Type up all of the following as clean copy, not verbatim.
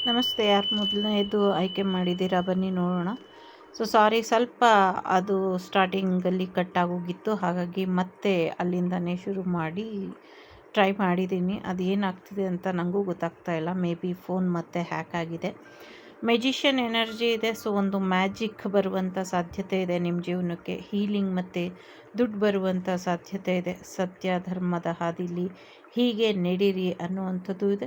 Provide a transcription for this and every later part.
ನಮಸ್ತೆ. ಯಾರು ಮೊದಲನೇದು ಆಯ್ಕೆ ಮಾಡಿದ್ದೀರಾ ಬನ್ನಿ ನೋಡೋಣ. ಸಾರಿ, ಸ್ವಲ್ಪ ಅದು ಸ್ಟಾರ್ಟಿಂಗಲ್ಲಿ ಕಟ್ ಆಗೋಗಿತ್ತು, ಹಾಗಾಗಿ ಮತ್ತೆ ಅಲ್ಲಿಂದನೇ ಶುರು ಮಾಡಿ ಟ್ರೈ ಮಾಡಿದ್ದೀನಿ. ಅದು ಏನಾಗ್ತಿದೆ ಅಂತ ನನಗೂ ಗೊತ್ತಾಗ್ತಾ ಇಲ್ಲ. ಮೇ ಬಿ ಫೋನ್ ಮತ್ತೆ ಹ್ಯಾಕ್ ಆಗಿದೆ. ಮೆಜಿಷಿಯನ್ ಎನರ್ಜಿ ಇದೆ, ಒಂದು ಮ್ಯಾಜಿಕ್ ಬರುವಂಥ ಸಾಧ್ಯತೆ ಇದೆ ನಿಮ್ಮ ಜೀವನಕ್ಕೆ. ಹೀಲಿಂಗ್ ಮತ್ತು ದುಡ್ಡು ಬರುವಂಥ ಸಾಧ್ಯತೆ ಇದೆ. ಸತ್ಯ ಧರ್ಮದ ಹಾದಿಲಿ ಹೀಗೆ ನಡೀರಿ ಅನ್ನುವಂಥದ್ದು ಇದೆ.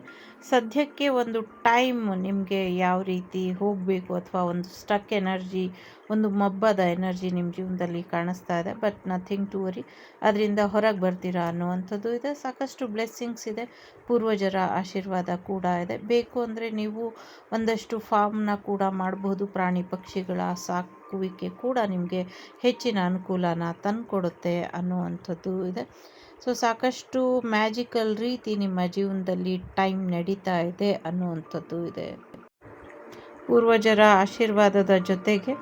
ಸದ್ಯಕ್ಕೆ ಒಂದು ಟೈಮ್ ನಿಮಗೆ ಯಾವ ರೀತಿ ಹೋಗಬೇಕು ಅಥವಾ ಒಂದು ಸ್ಟಕ್ ಎನರ್ಜಿ, ಒಂದು ಮಬ್ಬದ ಎನರ್ಜಿ ನಿಮ್ಮ ಜೀವನದಲ್ಲಿ ಕಾಣಿಸ್ತಾ ಇದೆ. ಬಟ್ ನಥಿಂಗ್ ಟು ವರಿ, ಅದರಿಂದ ಹೊರಗೆ ಬರ್ತೀರಾ ಅನ್ನುವಂಥದ್ದು ಇದೆ. ಸಾಕಷ್ಟು ಬ್ಲೆಸ್ಸಿಂಗ್ಸ್ ಇದೆ, ಪೂರ್ವಜರ ಆಶೀರ್ವಾದ ಕೂಡ ಇದೆ. ಬೇಕು ಅಂದರೆ ನೀವು ಒಂದಷ್ಟು ಫಾರ್ಮ್ನ ಕೂಡ ಮಾಡಬಹುದು. ಪ್ರಾಣಿ ಪಕ್ಷಿಗಳ ಸಾಕುವಿಕೆ ಕೂಡ ನಿಮಗೆ ಹೆಚ್ಚಿನ ಅನುಕೂಲನ ತಂದುಕೊಡುತ್ತೆ ಅನ್ನುವಂಥದ್ದು ಇದೆ. ಸಾಕಷ್ಟು ಮ್ಯಾಜಿಕಲ್ ರೀತಿ ನಿಮ್ಮ ಜೀವನದಲ್ಲಿ ಟೈಮ್ ನಡೀತಾ ಇದೆ ಅನ್ನುವಂಥದ್ದು ಇದೆ. ಪೂರ್ವಜರ ಆಶೀರ್ವಾದದ ಜೊತೆಗೆ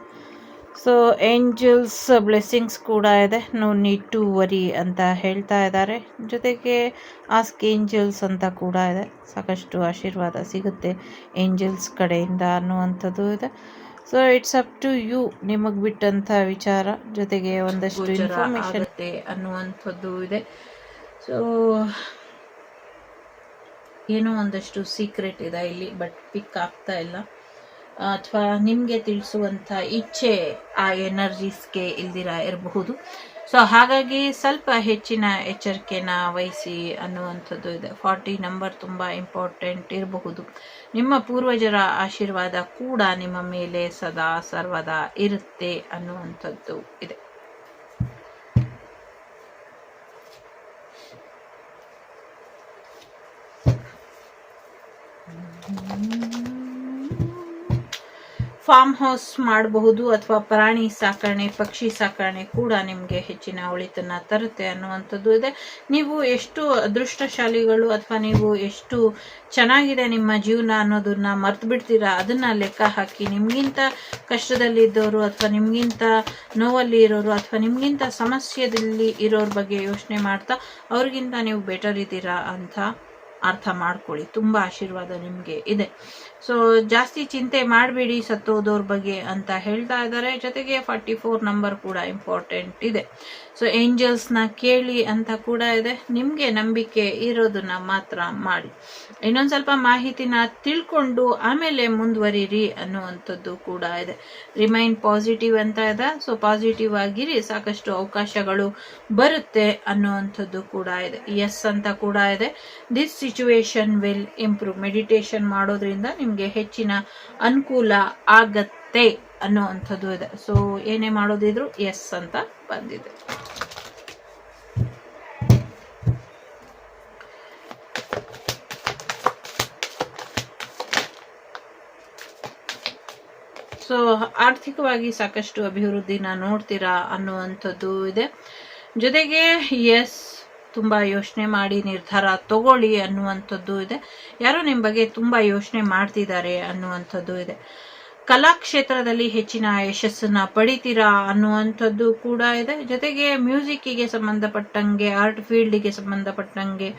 ಏಂಜಲ್ಸ್ ಬ್ಲೆಸ್ಸಿಂಗ್ಸ್ ಕೂಡ ಇದೆ. ನೋ ನೀಡ್ ಟು ವರಿ ಅಂತ ಹೇಳ್ತಾ ಇದ್ದಾರೆ. ಜೊತೆಗೆ ಆಸ್ಕ್ ಏಂಜಲ್ಸ್ ಅಂತ ಕೂಡ ಇದೆ. ಸಾಕಷ್ಟು ಆಶೀರ್ವಾದ ಸಿಗುತ್ತೆ ಏಂಜಲ್ಸ್ ಕಡೆಯಿಂದ ಅನ್ನುವಂಥದ್ದು ಇದೆ. ಇಟ್ಸ್ ಅಪ್ ಟು ಯು, ನಿಮಗೆ ಬಿಟ್ಟಂಥ ವಿಚಾರ. ಜೊತೆಗೆ ಒಂದಷ್ಟು ಇನ್ಫಾರ್ಮೇಷನ್ ಅನ್ನುವಂಥದ್ದು ಇದೆ. ಏನೋ ಒಂದಷ್ಟು ಸೀಕ್ರೆಟ್ ಇದೆ ಇಲ್ಲಿ, ಬಟ್ ಪಿಕ್ ಆಗ್ತಾ ಇಲ್ಲ. ಅಥವಾ ನಿಮಗೆ ತಿಳಿಸುವಂಥ ಇಚ್ಛೆ ಆ ಎನರ್ಜೀಸ್ಗೆ ಇಲ್ದಿರ ಇರಬಹುದು. ಹಾಗಾಗಿ ಸ್ವಲ್ಪ ಹೆಚ್ಚಿನ ಎಚ್ಚರಿಕೆನ ವಹಿಸಿ ಅನ್ನುವಂಥದ್ದು ಇದೆ. 40 ನಂಬರ್ ತುಂಬ ಇಂಪಾರ್ಟೆಂಟ್ ಇರಬಹುದು. ನಿಮ್ಮ ಪೂರ್ವಜರ ಆಶೀರ್ವಾದ ಕೂಡ ನಿಮ್ಮ ಮೇಲೆ ಸದಾ ಸರ್ವದಾ ಇರುತ್ತೆ ಅನ್ನುವಂಥದ್ದು ಇದೆ. ಫಾರ್ಮ್ ಹೌಸ್ ಮಾಡಬಹುದು ಅಥವಾ ಪ್ರಾಣಿ ಸಾಕಣೆ, ಪಕ್ಷಿ ಸಾಕಣೆ ಕೂಡ ನಿಮಗೆ ಹೆಚ್ಚಿನ ಒಳಿತನ್ನ ತರುತ್ತೆ ಅನ್ನುವಂಥದ್ದು ಇದೆ. ನೀವು ಎಷ್ಟು ಅದೃಷ್ಟಶಾಲಿಗಳು ಅಥವಾ ನೀವು ಎಷ್ಟು ಚೆನ್ನಾಗಿದೆ ನಿಮ್ಮ ಜೀವನ ಅನ್ನೋದನ್ನ ಮರ್ತು ಬಿಡ್ತೀರಾ, ಅದನ್ನ ಲೆಕ್ಕ ಹಾಕಿ ನಿಮ್ಗಿಂತ ಕಷ್ಟದಲ್ಲಿದ್ದವರು ಅಥವಾ ನಿಮ್ಗಿಂತ ನೋವಲ್ಲಿ ಇರೋರು ಅಥವಾ ನಿಮ್ಗಿಂತ ಸಮಸ್ಯೆಯಲ್ಲಿ ಇರೋರ ಬಗ್ಗೆ ಯೋಚನೆ ಮಾಡ್ತಾ ಅವ್ರಿಗಿಂತ ನೀವು ಬೆಟರ್ ಇದ್ದೀರಾ ಅಂತ ಅರ್ಥ ಮಾಡ್ಕೊಳ್ಳಿ. ತುಂಬ ಆಶೀರ್ವಾದ ನಿಮಗೆ ಇದೆ. ಜಾಸ್ತಿ ಚಿಂತೆ ಮಾಡಬೇಡಿ ಸತ್ತೋದವ್ರ ಬಗ್ಗೆ ಅಂತ ಹೇಳ್ತಾ ಇದ್ದಾರೆ. ಜೊತೆಗೆ 44 ನಂಬರ್ ಕೂಡ ಇಂಪಾರ್ಟೆಂಟ್ ಇದೆ. ಏಂಜಲ್ಸ್ನ ಕೇಳಿ ಅಂತ ಕೂಡ ಇದೆ. ನಿಮಗೆ ನಂಬಿಕೆ ಇರೋದನ್ನ ಮಾತ್ರ ಮಾಡಿ. ಇನ್ನೊಂದು ಸ್ವಲ್ಪ ಮಾಹಿತಿನ ತಿಳ್ಕೊಂಡು ಆಮೇಲೆ ಮುಂದುವರಿರಿ ಅನ್ನುವಂಥದ್ದು ಕೂಡ ಇದೆ. ರಿಮೈನ್ ಪಾಸಿಟಿವ್ ಅಂತ ಇದೆ. ಪಾಸಿಟಿವ್ ಆಗಿರಿ, ಸಾಕಷ್ಟು ಅವಕಾಶಗಳು ಬರುತ್ತೆ ಅನ್ನುವಂಥದ್ದು ಕೂಡ ಇದೆ. ಎಸ್ ಅಂತ ಕೂಡ ಇದೆ. This situation will improve. Meditation ಮಾಡೋದ್ರಿಂದ ನಿಮಗೆ ಹೆಚ್ಚಿನ ಅನುಕೂಲ ಆಗತ್ತೆ ಅನ್ನುವಂಥದ್ದು ಇದೆ. ಏನೇ ಮಾಡೋದಿದ್ರು ಎಸ್ ಅಂತ ಬಂದಿದೆ. ಆರ್ಥಿಕವಾಗಿ ಸಾಕಷ್ಟು ಅಭಿವೃದ್ಧಿನ ನೋಡ್ತೀರಾ ಅನ್ನುವಂಥದ್ದು ಇದೆ. ಜೊತೆಗೆ ಎಸ್, ತುಂಬಾ ಯೋಚನೆ ಮಾಡಿ ನಿರ್ಧಾರ ತಗೊಳ್ಳಿ ಅನ್ನುವಂಥದ್ದು ಇದೆ. ಯಾರೋ ನಿಮ್ಮ ಬಗ್ಗೆ ತುಂಬಾ ಯೋಚನೆ ಮಾಡ್ತಿದ್ದಾರೆ ಅನ್ನುವಂಥದ್ದು ಇದೆ. ಕಲಾಕ್ಷೇತ್ರದಲ್ಲಿ ಹೆಚ್ಚಿನ ಯಶಸ್ಸನ್ನ ಪಡಿತೀರಾ ಅನ್ನುವಂಥದ್ದು ಕೂಡ ಇದೆ. ಜೊತೆಗೆ ಮ್ಯೂಸಿಕ್ಕಿಗೆ ಸಂಬಂಧಪಟ್ಟಂಗೆ, ಆರ್ಟ್ ಫೀಲ್ಡ್ಗೆ ಸಂಬಂಧಪಟ್ಟಂಗೆ,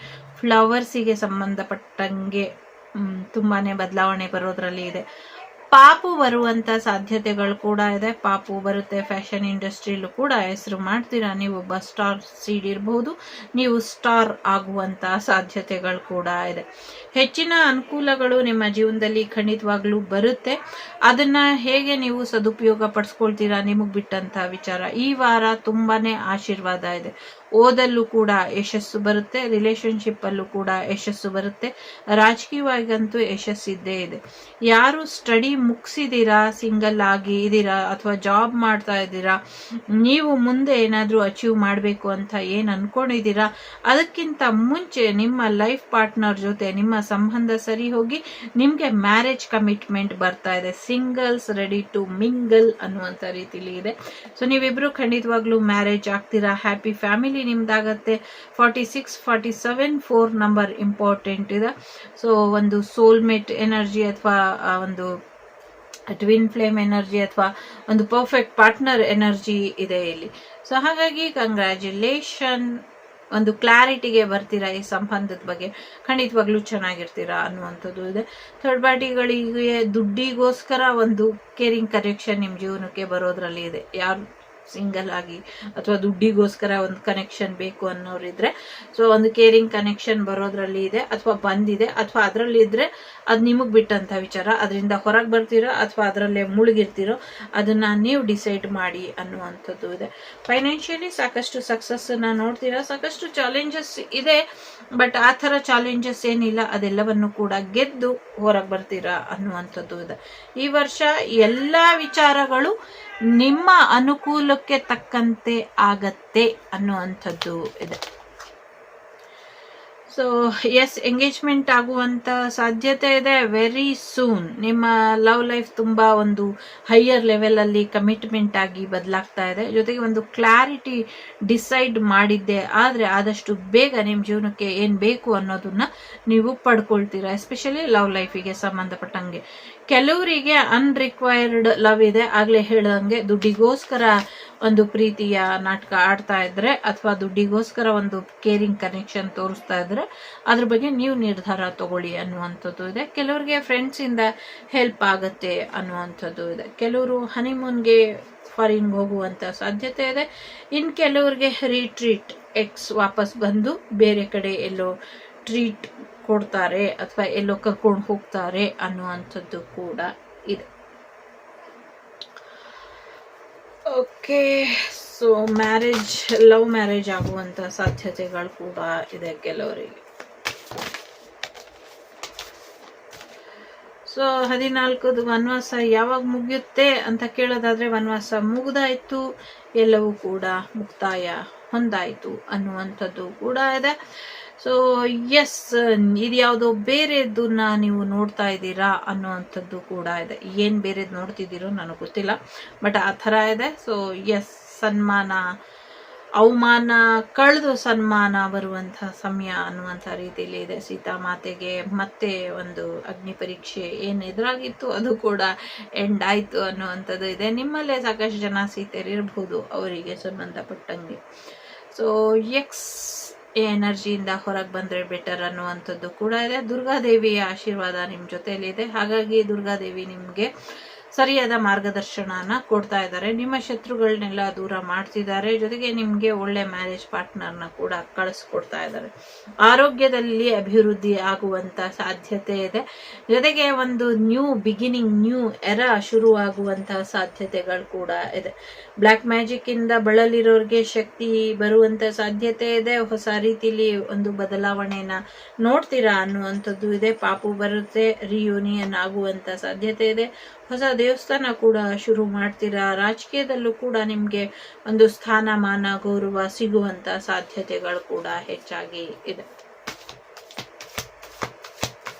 ಫ್ಲವರ್ಸಿಗೆ ಸಂಬಂಧಪಟ್ಟಂಗೆ ತುಂಬಾನೇ ಬದಲಾವಣೆ ಬರೋದ್ರಲ್ಲಿ ಇದೆ. ಪಾಪು ಬರುವಂತ ಸಾಧ್ಯತೆಗಳು ಕೂಡ ಇದೆ. ಪಾಪು ಬರುತ್ತೆ. ಫ್ಯಾಷನ್ ಇಂಡಸ್ಟ್ರಿಯಲ್ಲೂ ಕೂಡ ಹೆಸರು ಮಾಡ್ತೀರಾ. ನೀವು ಒಬ್ಬ ಸ್ಟಾರ್ ಸೀಡ್ ಇರಬಹುದು, ನೀವು ಸ್ಟಾರ್ ಆಗುವಂತ ಸಾಧ್ಯತೆಗಳು ಕೂಡ ಇದೆ. ಹೆಚ್ಚಿನ ಅನುಕೂಲಗಳು ನಿಮ್ಮ ಜೀವನದಲ್ಲಿ ಖಂಡಿತವಾಗ್ಲೂ ಬರುತ್ತೆ. ಅದನ್ನ ಹೇಗೆ ನೀವು ಸದುಪಯೋಗ ಪಡಿಸ್ಕೊಳ್ತೀರಾ ನಿಮಗ್ ಬಿಟ್ಟಂತ ವಿಚಾರ. ಈ ವಾರ ತುಂಬಾನೇ ಆಶೀರ್ವಾದ ಇದೆ. ಓದಲ್ಲೂ ಕೂಡ ಯಶಸ್ಸು ಬರುತ್ತೆ. ರಿಲೇಶನ್ಶಿಪ್ ಅಲ್ಲೂ ಕೂಡ ಯಶಸ್ಸು ಬರುತ್ತೆ. ರಾಜಕೀಯವಾಗಂತೂ ಯಶಸ್ಸಿದ್ದೇ ಇದೆ. ಯಾರು ಸ್ಟಡಿ ಮುಗಿಸಿದೀರಾ, ಸಿಂಗಲ್ ಆಗಿ ಇದೀರಾ ಅಥವಾ ಜಾಬ್ ಮಾಡ್ತಾ ಇದ್ದೀರಾ, ನೀವು ಮುಂದೆ ಏನಾದ್ರೂ ಅಚೀವ್ ಮಾಡಬೇಕು ಅಂತ ಏನ್ ಅನ್ಕೊಂಡಿದ್ದೀರಾ, ಅದಕ್ಕಿಂತ ಮುಂಚೆ ನಿಮ್ಮ ಲೈಫ್ ಪಾರ್ಟ್ನರ್ ಜೊತೆ ನಿಮ್ಮ ಸಂಬಂಧ ಸರಿ ಹೋಗಿ ನಿಮ್ಗೆ ಮ್ಯಾರೇಜ್ ಕಮಿಟ್ಮೆಂಟ್ ಬರ್ತಾ ಇದೆ. ಸಿಂಗಲ್ಸ್ ರೆಡಿ ಟು ಮಿಂಗಲ್ ಅನ್ನುವಂತ ರೀತಿಲಿ ಇದೆ. ನೀವಿಬ್ರು ಖಂಡಿತವಾಗ್ಲೂ ಮ್ಯಾರೇಜ್ ಆಗ್ತೀರಾ. ಹ್ಯಾಪಿ ಫ್ಯಾಮಿಲಿ ನಿಮ್ದಾಗತ್ತೆ. 46, 47, 4 ನಂಬರ್ ಇಂಪಾರ್ಟೆಂಟ್ ಇದೆ. ಒಂದು ಸೋಲ್ಮೇಟ್ ಎನರ್ಜಿ ಅಥವಾ ಒಂದು ಟ್ವಿನ್ ಫ್ಲೇಮ್ ಎನರ್ಜಿ ಅಥವಾ ಒಂದು ಪರ್ಫೆಕ್ಟ್ ಪಾರ್ಟ್ನರ್ ಎನರ್ಜಿ ಇದೆ ಇಲ್ಲಿ. ಹಾಗಾಗಿ ಕಂಗ್ರ್ಯಾಚುಲೇಷನ್ ಒಂದು ಕ್ಲಾರಿಟಿಗೆ ಬರ್ತೀರಾ ಈ ಸಂಬಂಧದ ಬಗ್ಗೆ, ಖಂಡಿತವಾಗ್ಲೂ ಚೆನ್ನಾಗಿರ್ತೀರಾ ಅನ್ನುವಂಥದ್ದು ಇದೆ. ಥರ್ಡ್ ಪಾರ್ಟಿಗಳಿಗೆ ದುಡ್ಡಿಗೋಸ್ಕರ ಒಂದು ಕೇರಿಂಗ್ ಕನೆಕ್ಷನ್ ನಿಮ್ಮ ಜೀವನಕ್ಕೆ ಬರೋದ್ರಲ್ಲಿ ಇದೆ. ಯಾರು ಸಿಂಗಲ್ ಆಗಿ ಅಥವಾ ದುಡ್ಡಿಗೋಸ್ಕರ ಒಂದು ಕನೆಕ್ಷನ್ ಬೇಕು ಅನ್ನೋರಿದ್ರೆ, ಸೊ ಒಂದು ಕೇರಿಂಗ್ ಕನೆಕ್ಷನ್ ಬರೋದ್ರಲ್ಲಿ ಇದೆ ಅಥವಾ ಬಂದಿದೆ, ಅಥವಾ ಅದರಲ್ಲಿ ಇದ್ರೆ ಅದು ನಿಮಗೆ ಬಿಟ್ಟಂತ ವಿಚಾರ. ಅದರಿಂದ ಹೊರಗೆ ಬರ್ತೀರೋ ಅಥವಾ ಅದರಲ್ಲೇ ಮುಳುಗಿರ್ತೀರೋ ಅದನ್ನ ನೀವು ಡಿಸೈಡ್ ಮಾಡಿ ಅನ್ನುವಂಥದ್ದು ಇದೆ. ಫೈನಾನ್ಷಿಯಲಿ ಸಾಕಷ್ಟು ಸಕ್ಸಸ್ಸನ್ನು ನೋಡ್ತೀರಾ, ಸಾಕಷ್ಟು ಚಾಲೆಂಜಸ್ ಇದೆ, ಬಟ್ ಆ ಥರ ಚಾಲೆಂಜಸ್ ಏನಿಲ್ಲ, ಅದೆಲ್ಲವನ್ನು ಕೂಡ ಗೆದ್ದು ಹೊರಗೆ ಬರ್ತೀರಾ ಅನ್ನುವಂಥದ್ದು ಇದೆ. ಈ ವರ್ಷ ಎಲ್ಲ ವಿಚಾರಗಳು ನಿಮ್ಮ ಅನುಕೂಲಕ್ಕೆ ತಕ್ಕಂತೆ ಆಗತ್ತೆ ಅನ್ನುವಂಥದ್ದು ಇದೆ. ಸೊ ಎಸ್, ಎಂಗೇಜ್ಮೆಂಟ್ ಆಗುವಂತ ಸಾಧ್ಯತೆ ಇದೆ ವೆರಿ ಸೂನ್. ನಿಮ್ಮ ಲವ್ ಲೈಫ್ ತುಂಬಾ ಒಂದು ಹೈಯರ್ ಲೆವೆಲ್ ಅಲ್ಲಿ ಕಮಿಟ್ಮೆಂಟ್ ಆಗಿ ಬದಲಾಗ್ತಾ ಇದೆ. ಜೊತೆಗೆ ಒಂದು ಕ್ಲಾರಿಟಿ ಡಿಸೈಡ್ ಮಾಡಿದ್ದೆ ಆದ್ರೆ ಆದಷ್ಟು ಬೇಗ ನಿಮ್ಮ ಜೀವನಕ್ಕೆ ಏನ್ ಬೇಕು ಅನ್ನೋದನ್ನ ನೀವು ಪಡ್ಕೊಳ್ತೀರಾ, ಎಸ್ಪೆಷಲಿ ಲವ್ ಲೈಫಿಗೆ ಸಂಬಂಧಪಟ್ಟಂಗೆ. ಕೆಲವರಿಗೆ ಅನ್ರಿಕ್ವೈರ್ಡ್ ಲವ್ ಇದೆ, ಆಗ್ಲೇ ಹೇಳ್ದಂಗೆ ದುಡ್ಡಿಗೋಸ್ಕರ ಒಂದು ಪ್ರೀತಿಯ ನಾಟಕ ಆಡ್ತಾ ಇದ್ರೆ ಅಥವಾ ದುಡ್ಡಿಗೋಸ್ಕರ ಒಂದು ಕೇರಿಂಗ್ ಕನೆಕ್ಷನ್ ತೋರಿಸ್ತಾ ಇದ್ರೆ ಅದ್ರ ಬಗ್ಗೆ ನೀವು ನಿರ್ಧಾರ ತಗೊಳ್ಳಿ ಅನ್ನುವಂಥದ್ದು ಇದೆ. ಕೆಲವರಿಗೆ ಫ್ರೆಂಡ್ಸ್ ಇಂದ ಹೆಲ್ಪ್ ಆಗತ್ತೆ ಅನ್ನುವಂಥದ್ದು ಇದೆ. ಕೆಲವರು ಹನಿಮೂನ್ಗೆ ಫಾರಿನ್ ಹೋಗುವಂತ ಸಾಧ್ಯತೆ ಇದೆ. ಇನ್ ಕೆಲವರಿಗೆ ರಿಟ್ರೀಟ್, ಎಕ್ಸ್ ವಾಪಸ್ ಬಂದು ಬೇರೆ ಕಡೆ ಎಲ್ಲೋ ಟ್ರೀಟ್ ಕೊಡ್ತಾರೆ ಅಥವಾ ಎಲ್ಲೋ ಕರ್ಕೊಂಡು ಹೋಗ್ತಾರೆ ಅನ್ನುವಂಥದ್ದು ಕೂಡ ಇದೆ. Okay, so marriage, love marriage ಆಗುವಂತ ಸಾಧ್ಯತೆಗಳು ಕೂಡ ಇದೆ ಕೆಲವರಿಗೆ. ಸೊ 14ದು ವನವಾಸ ಯಾವಾಗ ಮುಗಿಯುತ್ತೆ ಅಂತ ಕೇಳೋದಾದ್ರೆ, ವನವಾಸ ಮುಗಿದಾಯ್ತು, ಎಲ್ಲವೂ ಕೂಡ ಮುಕ್ತಾಯ ಹೊಂದಾಯ್ತು ಅನ್ನುವಂಥದ್ದು ಕೂಡ ಇದೆ. ಸೊ ಎಸ್, ಇದ್ಯಾವುದೋ ಬೇರೆದನ್ನ ನೀವು ನೋಡ್ತಾ ಇದ್ದೀರಾ ಅನ್ನುವಂಥದ್ದು ಕೂಡ ಇದೆ. ಏನ್ ಬೇರೆದ್ ನೋಡ್ತಿದ್ದೀರೋ ನನಗೆ ಗೊತ್ತಿಲ್ಲ, ಬಟ್ ಆ ಥರ ಇದೆ. ಸೊ ಎಸ್, ಸನ್ಮಾನ, ಅವಮಾನ ಕಳೆದು ಸನ್ಮಾನ ಬರುವಂತಹ ಸಮಯ ಅನ್ನುವಂಥ ರೀತಿಯಲ್ಲಿ ಇದೆ. ಸೀತಾಮಾತೆಗೆ ಮತ್ತೆ ಒಂದು ಅಗ್ನಿ ಪರೀಕ್ಷೆ ಏನು ಎದುರಾಗಿತ್ತು ಅದು ಕೂಡ ಎಂಡ್ ಆಯ್ತು ಅನ್ನುವಂಥದ್ದು ಇದೆ. ನಿಮ್ಮಲ್ಲೇ ಸಾಕಷ್ಟು ಜನ ಸೀತೆಯರಿರಬಹುದು ಅವರಿಗೆ ಸಂಬಂಧಪಟ್ಟಂಗೆ. ಸೊ ಎಕ್ಸ್ ಎನರ್ಜಿಯಿಂದ ಹೊರಗೆ ಬಂದ್ರೆ ಬೆಟರ್ ಅನ್ನುವಂಥದ್ದು ಕೂಡ ಇದೆ. ದುರ್ಗಾದೇವಿಯ ಆಶೀರ್ವಾದ ನಿಮ್ ಜೊತೆಯಲ್ಲಿದೆ, ಹಾಗಾಗಿ ದುರ್ಗಾದೇವಿ ನಿಮ್ಗೆ ಸರಿಯಾದ ಮಾರ್ಗದರ್ಶನನ ಕೊಡ್ತಾ ಇದ್ದಾರೆ. ನಿಮ್ಮ ಶತ್ರುಗಳನ್ನೆಲ್ಲ ದೂರ ಮಾಡ್ತಿದ್ದಾರೆ. ಜೊತೆಗೆ ನಿಮ್ಗೆ ಒಳ್ಳೆ ಮ್ಯಾರೇಜ್ ಪಾರ್ಟ್ನರ್ನ ಕೂಡ ಕಳಿಸ್ಕೊಡ್ತಾ ಇದ್ದಾರೆ. ಆರೋಗ್ಯದಲ್ಲಿ ಅಭಿವೃದ್ಧಿ ಆಗುವಂತ ಸಾಧ್ಯತೆ ಇದೆ. ಜೊತೆಗೆ ಒಂದು ನ್ಯೂ ಬಿಗಿನಿಂಗ್, ನ್ಯೂ ಎರಾ ಶುರುವಾಗುವಂತಹ ಸಾಧ್ಯತೆಗಳು ಕೂಡ ಇದೆ. ಬ್ಲ್ಯಾಕ್ ಮ್ಯಾಜಿಕ್ ಇಂದ ಬಳಲಿರೋರಿಗೆ ಶಕ್ತಿ ಬರುವಂತ ಸಾಧ್ಯತೆ ಇದೆ. ಹೊಸ ರೀತಿಲಿ ಒಂದು ಬದಲಾವಣೆನ ನೋಡ್ತೀರಾ ಅನ್ನುವಂಥದ್ದು ಇದೆ. ಪಾಪು ಬರುತ್ತೆ, ರಿಯೂನಿಯನ್ ಆಗುವಂತ ಸಾಧ್ಯತೆ ಇದೆ. ಹೊಸ ದೇವಸ್ಥಾನ ಕೂಡ ಶುರು ಮಾಡ್ತೀರಾ. ರಾಜಕೀಯದಲ್ಲೂ ಕೂಡ ನಿಮ್ಗೆ ಒಂದು ಸ್ಥಾನಮಾನ, ಗೌರವ ಸಿಗುವಂತ ಸಾಧ್ಯತೆಗಳು ಕೂಡ ಹೆಚ್ಚಾಗಿ ಇದೆ.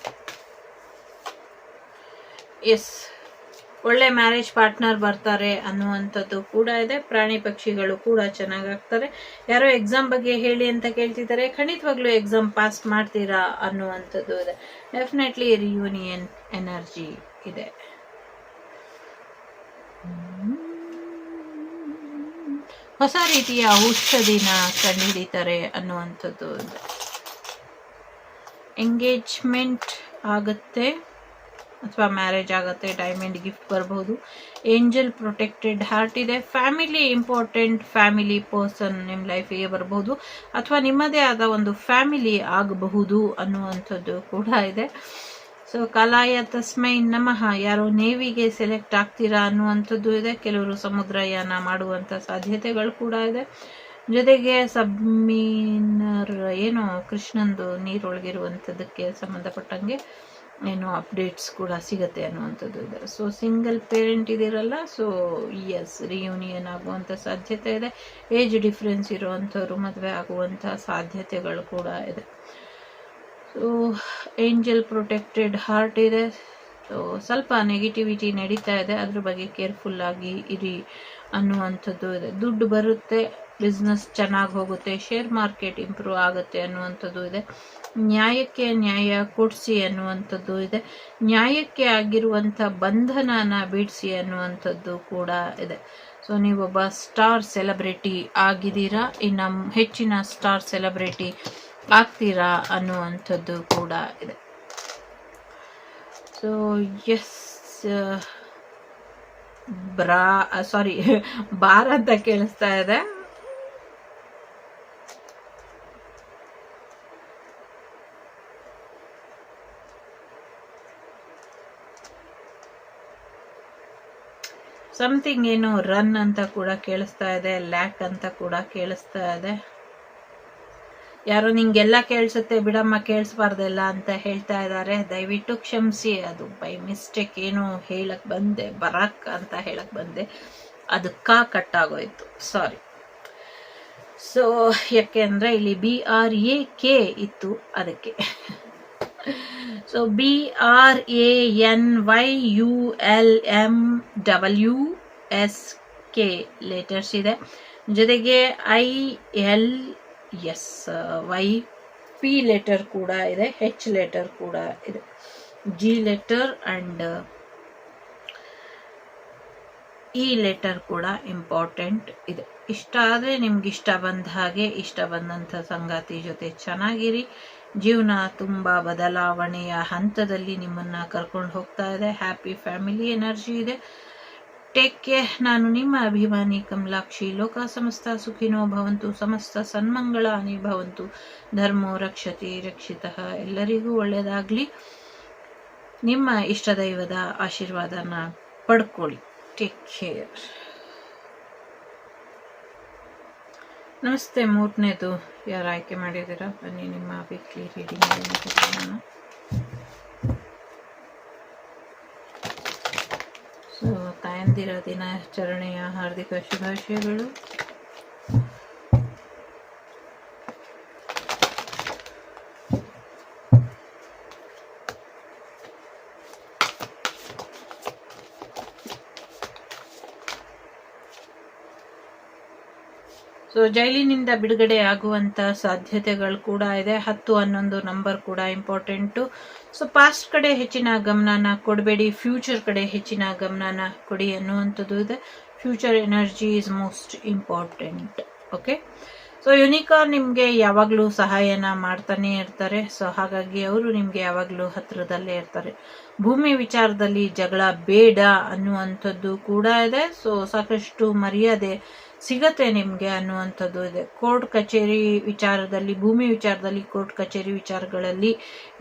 ಎಸ್, ಒಳ್ಳೆ ಮ್ಯಾರೇಜ್ ಪಾರ್ಟ್ನರ್ ಬರ್ತಾರೆ ಅನ್ನುವಂಥದ್ದು ಕೂಡ ಇದೆ. ಪ್ರಾಣಿ ಪಕ್ಷಿಗಳು ಕೂಡ ಚೆನ್ನಾಗಾಗ್ತಾರೆ. ಯಾರೋ ಎಕ್ಸಾಮ್ ಬಗ್ಗೆ ಹೇಳಿ ಅಂತ ಕೇಳ್ತಿದ್ದಾರೆ, ಖಂಡಿತವಾಗ್ಲೂ ಎಕ್ಸಾಮ್ ಪಾಸ್ ಮಾಡ್ತೀರಾ ಅನ್ನುವಂಥದ್ದು ಇದೆ. ಡೆಫಿನೆಟ್ಲಿ ರಿಯೂನಿಯನ್ ಎನರ್ಜಿ ಇದೆ. ಹೊಸ ರೀತಿಯ ಔಷಧಿನ ಕಂಡುಹಿಡಿತಾರೆ ಅನ್ನುವಂಥದ್ದು ಇದೆ. ಎಂಗೇಜ್ಮೆಂಟ್ ಆಗುತ್ತೆ ಅಥವಾ ಮ್ಯಾರೇಜ್ ಆಗುತ್ತೆ. ಡೈಮಂಡ್ ಗಿಫ್ಟ್ ಬರಬಹುದು. ಏಂಜಲ್ ಪ್ರೊಟೆಕ್ಟೆಡ್ ಹಾರ್ಟ್ ಇದೆ. ಫ್ಯಾಮಿಲಿ ಇಂಪಾರ್ಟೆಂಟ್, ಫ್ಯಾಮಿಲಿ ಪರ್ಸನ್ ನಿಮ್ಮ ಲೈಫಿಗೆ ಬರಬಹುದು ಅಥವಾ ನಿಮ್ಮದೇ ಆದ ಒಂದು ಫ್ಯಾಮಿಲಿ ಆಗಬಹುದು ಅನ್ನುವಂಥದ್ದು ಕೂಡ ಇದೆ. ಸೊ ಕಲಾಯ ತಸ್ಮೈ ನಮಃ, ಯಾರೋ ನೇವಿಗೆ ಸೆಲೆಕ್ಟ್ ಆಗ್ತೀರಾ ಅನ್ನುವಂಥದ್ದು ಇದೆ. ಕೆಲವರು ಸಮುದ್ರಯಾನ ಮಾಡುವಂತ ಸಾಧ್ಯತೆಗಳು ಕೂಡ ಇದೆ. ಜೊತೆಗೆ ಸಬ್ಮೀನರ್, ಏನೋ ಕೃಷ್ಣಂದು ನೀರೊಳಗಿರುವಂಥದ್ದಕ್ಕೆ ಸಂಬಂಧಪಟ್ಟಂಗೆ ಏನೋ ಅಪ್ಡೇಟ್ಸ್ ಕೂಡ ಸಿಗತ್ತೆ ಅನ್ನುವಂಥದ್ದು ಇದೆ. ಸೊ ಸಿಂಗಲ್ ಪೇರೆಂಟ್ ಇದಿರಲ್ಲ, ಸೊ ಎಸ್, ರಿಯೂನಿಯನ್ ಆಗುವಂಥ ಸಾಧ್ಯತೆ ಇದೆ. ಏಜ್ ಡಿಫ್ರೆನ್ಸ್ ಇರುವಂಥವ್ರು ಮದುವೆ ಆಗುವಂಥ ಸಾಧ್ಯತೆಗಳು ಕೂಡ ಇದೆ. ಸೊ ಏಂಜಲ್ ಪ್ರೊಟೆಕ್ಟೆಡ್ ಹಾರ್ಟ್ ಇದೆ. ಸೊ ಸ್ವಲ್ಪ ನೆಗೆಟಿವಿಟಿ ನಡೀತಾ ಇದೆ, ಅದ್ರ ಬಗ್ಗೆ ಕೇರ್ಫುಲ್ ಆಗಿ ಇರಿ ಅನ್ನುವಂಥದ್ದು ಇದೆ. ದುಡ್ಡು ಬರುತ್ತೆ, ಬಿಸ್ನೆಸ್ ಚೆನ್ನಾಗಿ ಹೋಗುತ್ತೆ, ಶೇರ್ ಮಾರ್ಕೆಟ್ ಇಂಪ್ರೂವ್ ಆಗುತ್ತೆ ಅನ್ನುವಂಥದ್ದು ಇದೆ. ನ್ಯಾಯಕ್ಕೆ ನ್ಯಾಯ ಕೊಡಿಸಿ ಅನ್ನುವಂಥದ್ದು ಇದೆ. ನ್ಯಾಯಕ್ಕೆ ಆಗಿರುವಂಥ ಬಂಧನನ ಬಿಡಿಸಿ ಅನ್ನುವಂಥದ್ದು ಕೂಡ ಇದೆ. ಸೊ ನೀವೊಬ್ಬ ಸ್ಟಾರ್ ಸೆಲೆಬ್ರಿಟಿ ಆಗಿದ್ದೀರಾ, ಇನ್ನು ಹೆಚ್ಚಿನ ಸ್ಟಾರ್ ಸೆಲೆಬ್ರಿಟಿ ಆಗ್ತೀರಾ ಅನ್ನುವಂಥದ್ದು ಕೂಡ ಇದೆ. ಸೊ ಎಸ್, ಬಾರ್ ಅಂತ ಕೇಳಿಸ್ತಾ ಇದೆ. ಸಮಥಿಂಗ್ ಏನು ರನ್ ಅಂತ ಕೂಡ ಕೇಳಿಸ್ತಾ ಇದೆ, ಲ್ಯಾಕ್ ಅಂತ ಕೂಡ ಕೇಳಿಸ್ತಾ ಇದೆ. ಯಾರೋ ನಿಂಗೆಲ್ಲ ಕೇಳಿಸುತ್ತೆ ಬಿಡಮ್ಮ, ಕೇಳಿಸ್ಬಾರ್ದೆಲ್ಲ ಅಂತ ಹೇಳ್ತಾ ಇದ್ದಾರೆ. ದಯವಿಟ್ಟು ಕ್ಷಮಿಸಿ, ಅದು ಬೈ ಮಿಸ್ಟೇಕ್ ಏನೋ ಹೇಳಕ್ ಬಂದೆ, ಬರಕ್ ಅಂತ ಹೇಳಕ್ ಬಂದೆ, ಅದು ಕಟ್ ಆಗೋಯ್ತು, ಸಾರಿ. ಸೊ ಯಾಕೆ ಅಂದ್ರೆ ಇಲ್ಲಿ BRAK ಇತ್ತು, ಅದಕ್ಕೆ. ಸೊ BRANYULMWSK ಲೆಟರ್ಸ್ ಇದೆ, ಜೊತೆಗೆ ILSYP ಲೆಟರ್ ಕೂಡ ಇದೆ, H ಲೆಟರ್ ಕೂಡ ಇದೆ, G ಲೆಟರ್ ಅಂಡ್ ಈ ಲೆಟರ್ ಕೂಡ ಇಂಪಾರ್ಟೆಂಟ್ ಇದೆ. ಇಷ್ಟ ಆದರೆ ನಿಮ್ಗೆ ಇಷ್ಟ ಬಂದ ಹಾಗೆ, ಇಷ್ಟ ಬಂದಂಥ ಸಂಗಾತಿ ಜೊತೆ ಚೆನ್ನಾಗಿರಿ. ಜೀವನ ತುಂಬ ಬದಲಾವಣೆಯ ಹಂತದಲ್ಲಿ ನಿಮ್ಮನ್ನ ಕರ್ಕೊಂಡು ಹೋಗ್ತಾ ಇದೆ. ಹ್ಯಾಪಿ ಫ್ಯಾಮಿಲಿ ಎನರ್ಜಿ ಇದೆ. Take care. ನಾನು ನಿಮ್ಮ ಅಭಿಮಾನಿ ಕಮಲಾಕ್ಷಿ. ಲೋಕ ಸಮಸ್ತ ಸುಖಿನೋ ಭವಂತು, ಸಮಸ್ತ ಸನ್ಮಂಗಳಾನಿ ಭವಂತು, ಧರ್ಮೋ ರಕ್ಷತಿ ರಕ್ಷಿತಃ. ಎಲ್ಲರಿಗೂ ಒಳ್ಳೆಯದಾಗಲಿ. ನಿಮ್ಮ ಇಷ್ಟ ದೈವದ ಆಶೀರ್ವಾದನ ಪಡ್ಕೊಳ್ಳಿ. Take care. ನಮಸ್ತೆ. ಮೂರನೇದು ಯಾರು ಆಯ್ಕೆ ಮಾಡಿದ್ದೀರಾ ಬನ್ನಿ, ನಿಮ್ಮ ವೀಕ್ಲಿ ರೀಡಿಂಗ್. ಸೊ ತಾಯಂದಿರ ದಿನಾಚರಣೆಯ ಹಾರ್ದಿಕ ಶುಭಾಶಯಗಳು. ಸೊ ಜೈಲಿನಿಂದ ಬಿಡುಗಡೆ ಆಗುವಂತ ಸಾಧ್ಯತೆಗಳು ಕೂಡ ಇದೆ. 10, 11 ನಂಬರ್ ಕೂಡ ಇಂಪಾರ್ಟೆಂಟು. ಸೊ ಪಾಸ್ಟ್ ಕಡೆ ಹೆಚ್ಚಿನ ಗಮನನ ಕೊಡಬೇಡಿ, ಫ್ಯೂಚರ್ ಕಡೆ ಹೆಚ್ಚಿನ ಗಮನನ ಕೊಡಿ ಅನ್ನುವಂಥದ್ದು ಇದೆ. Future energy is most important. Okay. So unicorn ನಿಮಗೆ ಯಾವಾಗಲೂ ಸಹಾಯನ ಮಾಡ್ತಾನೆ ಇರ್ತಾರೆ. ಸೊ ಹಾಗಾಗಿ ಅವರು ನಿಮಗೆ ಯಾವಾಗಲೂ ಹತ್ರದಲ್ಲೇ ಇರ್ತಾರೆ. ಭೂಮಿ ವಿಚಾರದಲ್ಲಿ ಜಗಳ ಬೇಡ ಅನ್ನುವಂಥದ್ದು ಕೂಡ ಇದೆ. ಸೊ ಸಾಕಷ್ಟು ಮರ್ಯಾದೆ ಸಿಗತ್ತೆ ನಿಮ್ಗೆ ಅನ್ನುವಂಥದ್ದು ಇದೆ. ಕೋರ್ಟ್ ಕಚೇರಿ ವಿಚಾರದಲ್ಲಿ, ಭೂಮಿ ವಿಚಾರದಲ್ಲಿ, ಕೋರ್ಟ್ ಕಚೇರಿ ವಿಚಾರಗಳಲ್ಲಿ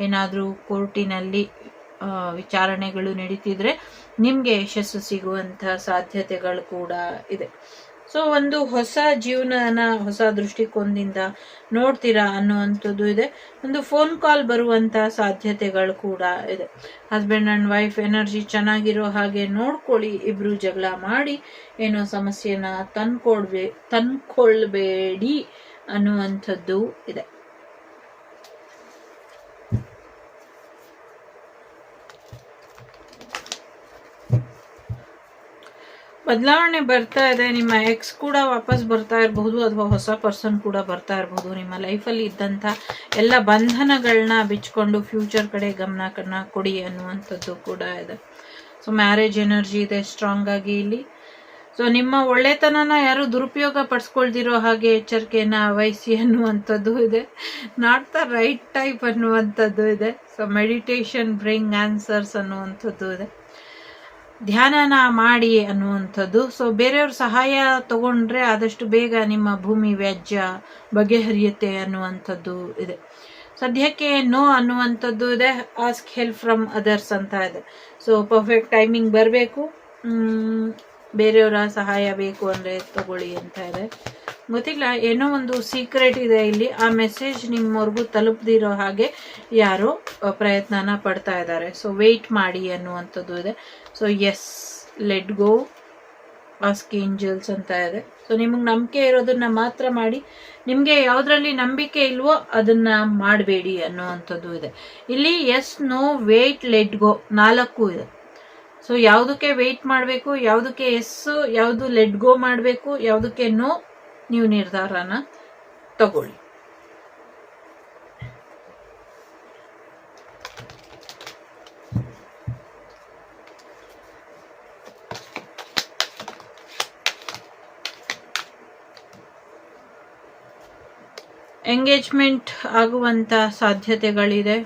ಏನಾದರೂ ಕೋರ್ಟಿನಲ್ಲಿ ವಿಚಾರಣೆಗಳು ನಡೀತಿದ್ರೆ ನಿಮ್ಗೆ ಯಶಸ್ಸು ಸಿಗುವಂತಹ ಸಾಧ್ಯತೆಗಳು ಕೂಡ ಇದೆ. ಸೊ ಒಂದು ಹೊಸ ಜೀವನನ ಹೊಸ ದೃಷ್ಟಿಕೋನದಿಂದ ನೋಡ್ತೀರಾ ಅನ್ನುವಂಥದ್ದು ಇದೆ. ಒಂದು ಫೋನ್ ಕಾಲ್ ಬರುವಂತ ಸಾಧ್ಯತೆಗಳು ಕೂಡ ಇದೆ. ಹಸ್ಬೆಂಡ್ ಅಂಡ್ ವೈಫ್ ಎನರ್ಜಿ ಚೆನ್ನಾಗಿರೋ ಹಾಗೆ ನೋಡ್ಕೊಳ್ಳಿ. ಇಬ್ರು ಜಗಳ ಮಾಡಿ ಏನೋ ಸಮಸ್ಯೆನ ತಂದ್ಕೊಳ್ಬೇಡಿ ಅನ್ನುವಂಥದ್ದು ಇದೆ. ಬದಲಾವಣೆ ಬರ್ತಾ ಇದೆ. ನಿಮ್ಮ ಎಕ್ಸ್ ಕೂಡ ವಾಪಸ್ ಬರ್ತಾ ಇರಬಹುದು, ಅಥವಾ ಹೊಸ ಪರ್ಸನ್ ಕೂಡ ಬರ್ತಾ ಇರಬಹುದು. ನಿಮ್ಮ ಲೈಫಲ್ಲಿ ಇದ್ದಂಥ ಎಲ್ಲ ಬಂಧನಗಳನ್ನ ಬಿಚ್ಕೊಂಡು ಫ್ಯೂಚರ್ ಕಡೆ ಗಮನ ಕೊಡಿ ಅನ್ನುವಂಥದ್ದು ಕೂಡ ಇದೆ. ಸೊ ಮ್ಯಾರೇಜ್ ಎನರ್ಜಿ ಇದೆ ಸ್ಟ್ರಾಂಗ್ ಆಗಿ ಇಲ್ಲಿ. ಸೊ ನಿಮ್ಮ ಒಳ್ಳೆತನನ ಯಾರು ದುರುಪಯೋಗ ಪಡಿಸ್ಕೊಳ್ದಿರೋ ಹಾಗೆ ಎಚ್ಚರಿಕೆಯನ್ನ ವಹಿಸಿ ಅನ್ನುವಂಥದ್ದು ಇದೆ. ನಾಟ್ ದ ರೈಟ್ ಟೈಪ್ ಅನ್ನುವಂಥದ್ದು ಇದೆ. ಸೊ ಮೆಡಿಟೇಷನ್ ಬ್ರಿಂಗ್ ಆನ್ಸರ್ಸ್ ಅನ್ನುವಂಥದ್ದು ಇದೆ. ಧ್ಯಾನನ ಮಾಡಿ ಅನ್ನುವಂಥದ್ದು. ಸೊ ಬೇರೆಯವ್ರ ಸಹಾಯ ತಗೊಂಡ್ರೆ ಆದಷ್ಟು ಬೇಗ ನಿಮ್ಮ ಭೂಮಿ ವ್ಯಾಜ್ಯ ಬಗೆಹರಿಯುತ್ತೆ ಅನ್ನುವಂಥದ್ದು ಇದೆ. ಸದ್ಯಕ್ಕೆ ನೋ ಅನ್ನುವಂಥದ್ದು ಇದೆ. ಆಸ್ಕ್ ಹೆಲ್ಪ್ ಫ್ರಮ್ ಅದರ್ಸ್ ಅಂತ ಇದೆ. ಸೊ ಪರ್ಫೆಕ್ಟ್ ಟೈಮಿಂಗ್ ಬರಬೇಕು. ಬೇರೆಯವರ ಸಹಾಯ ಬೇಕು ಅಂದರೆ ತಗೊಳ್ಳಿ ಅಂತ ಇದೆ. ಗೊತ್ತಿಲ್ಲ, ಏನೋ ಒಂದು ಸೀಕ್ರೆಟ್ ಇದೆ ಇಲ್ಲಿ. ಆ ಮೆಸೇಜ್ ನಿಮ್ಮವರೆಗೂ ತಲುಪದಿರೋ ಹಾಗೆ ಯಾರೋ ಪ್ರಯತ್ನನ ಪಡ್ತಾ ಇದ್ದಾರೆ. ಸೊ ವೆಯ್ಟ್ ಮಾಡಿ ಅನ್ನುವಂಥದ್ದು ಇದೆ. So yes, let go, ask angels ಅಂತ ಇದೆ. ಸೊ ನಿಮಗೆ ನಂಬಿಕೆ ಇರೋದನ್ನ ಮಾತ್ರ ಮಾಡಿ, ನಿಮಗೆ ಯಾವುದ್ರಲ್ಲಿ ನಂಬಿಕೆ ಇಲ್ವೋ ಅದನ್ನ ಮಾಡಬೇಡಿ ಅನ್ನುವಂಥದ್ದು ಇದೆ. ಇಲ್ಲಿ yes, no, wait, let go 4 ಇದೆ. ಸೊ ಯಾವುದಕ್ಕೆ ವೆಯ್ಟ್ ಮಾಡಬೇಕು, ಯಾವುದಕ್ಕೆ ಎಸ್, ಯಾವುದು ಲೆಟ್ ಗೋ ಮಾಡಬೇಕು, ಯಾವುದಕ್ಕೆ ನೋ, ನೀವು ನಿರ್ಧಾರನ ತಗೊಳ್ಳಿ. ಎಂಗೇಜ್ಮೆಂಟ್ ಆಗುವಂಥ ಸಾಧ್ಯತೆಗಳಿದೆ.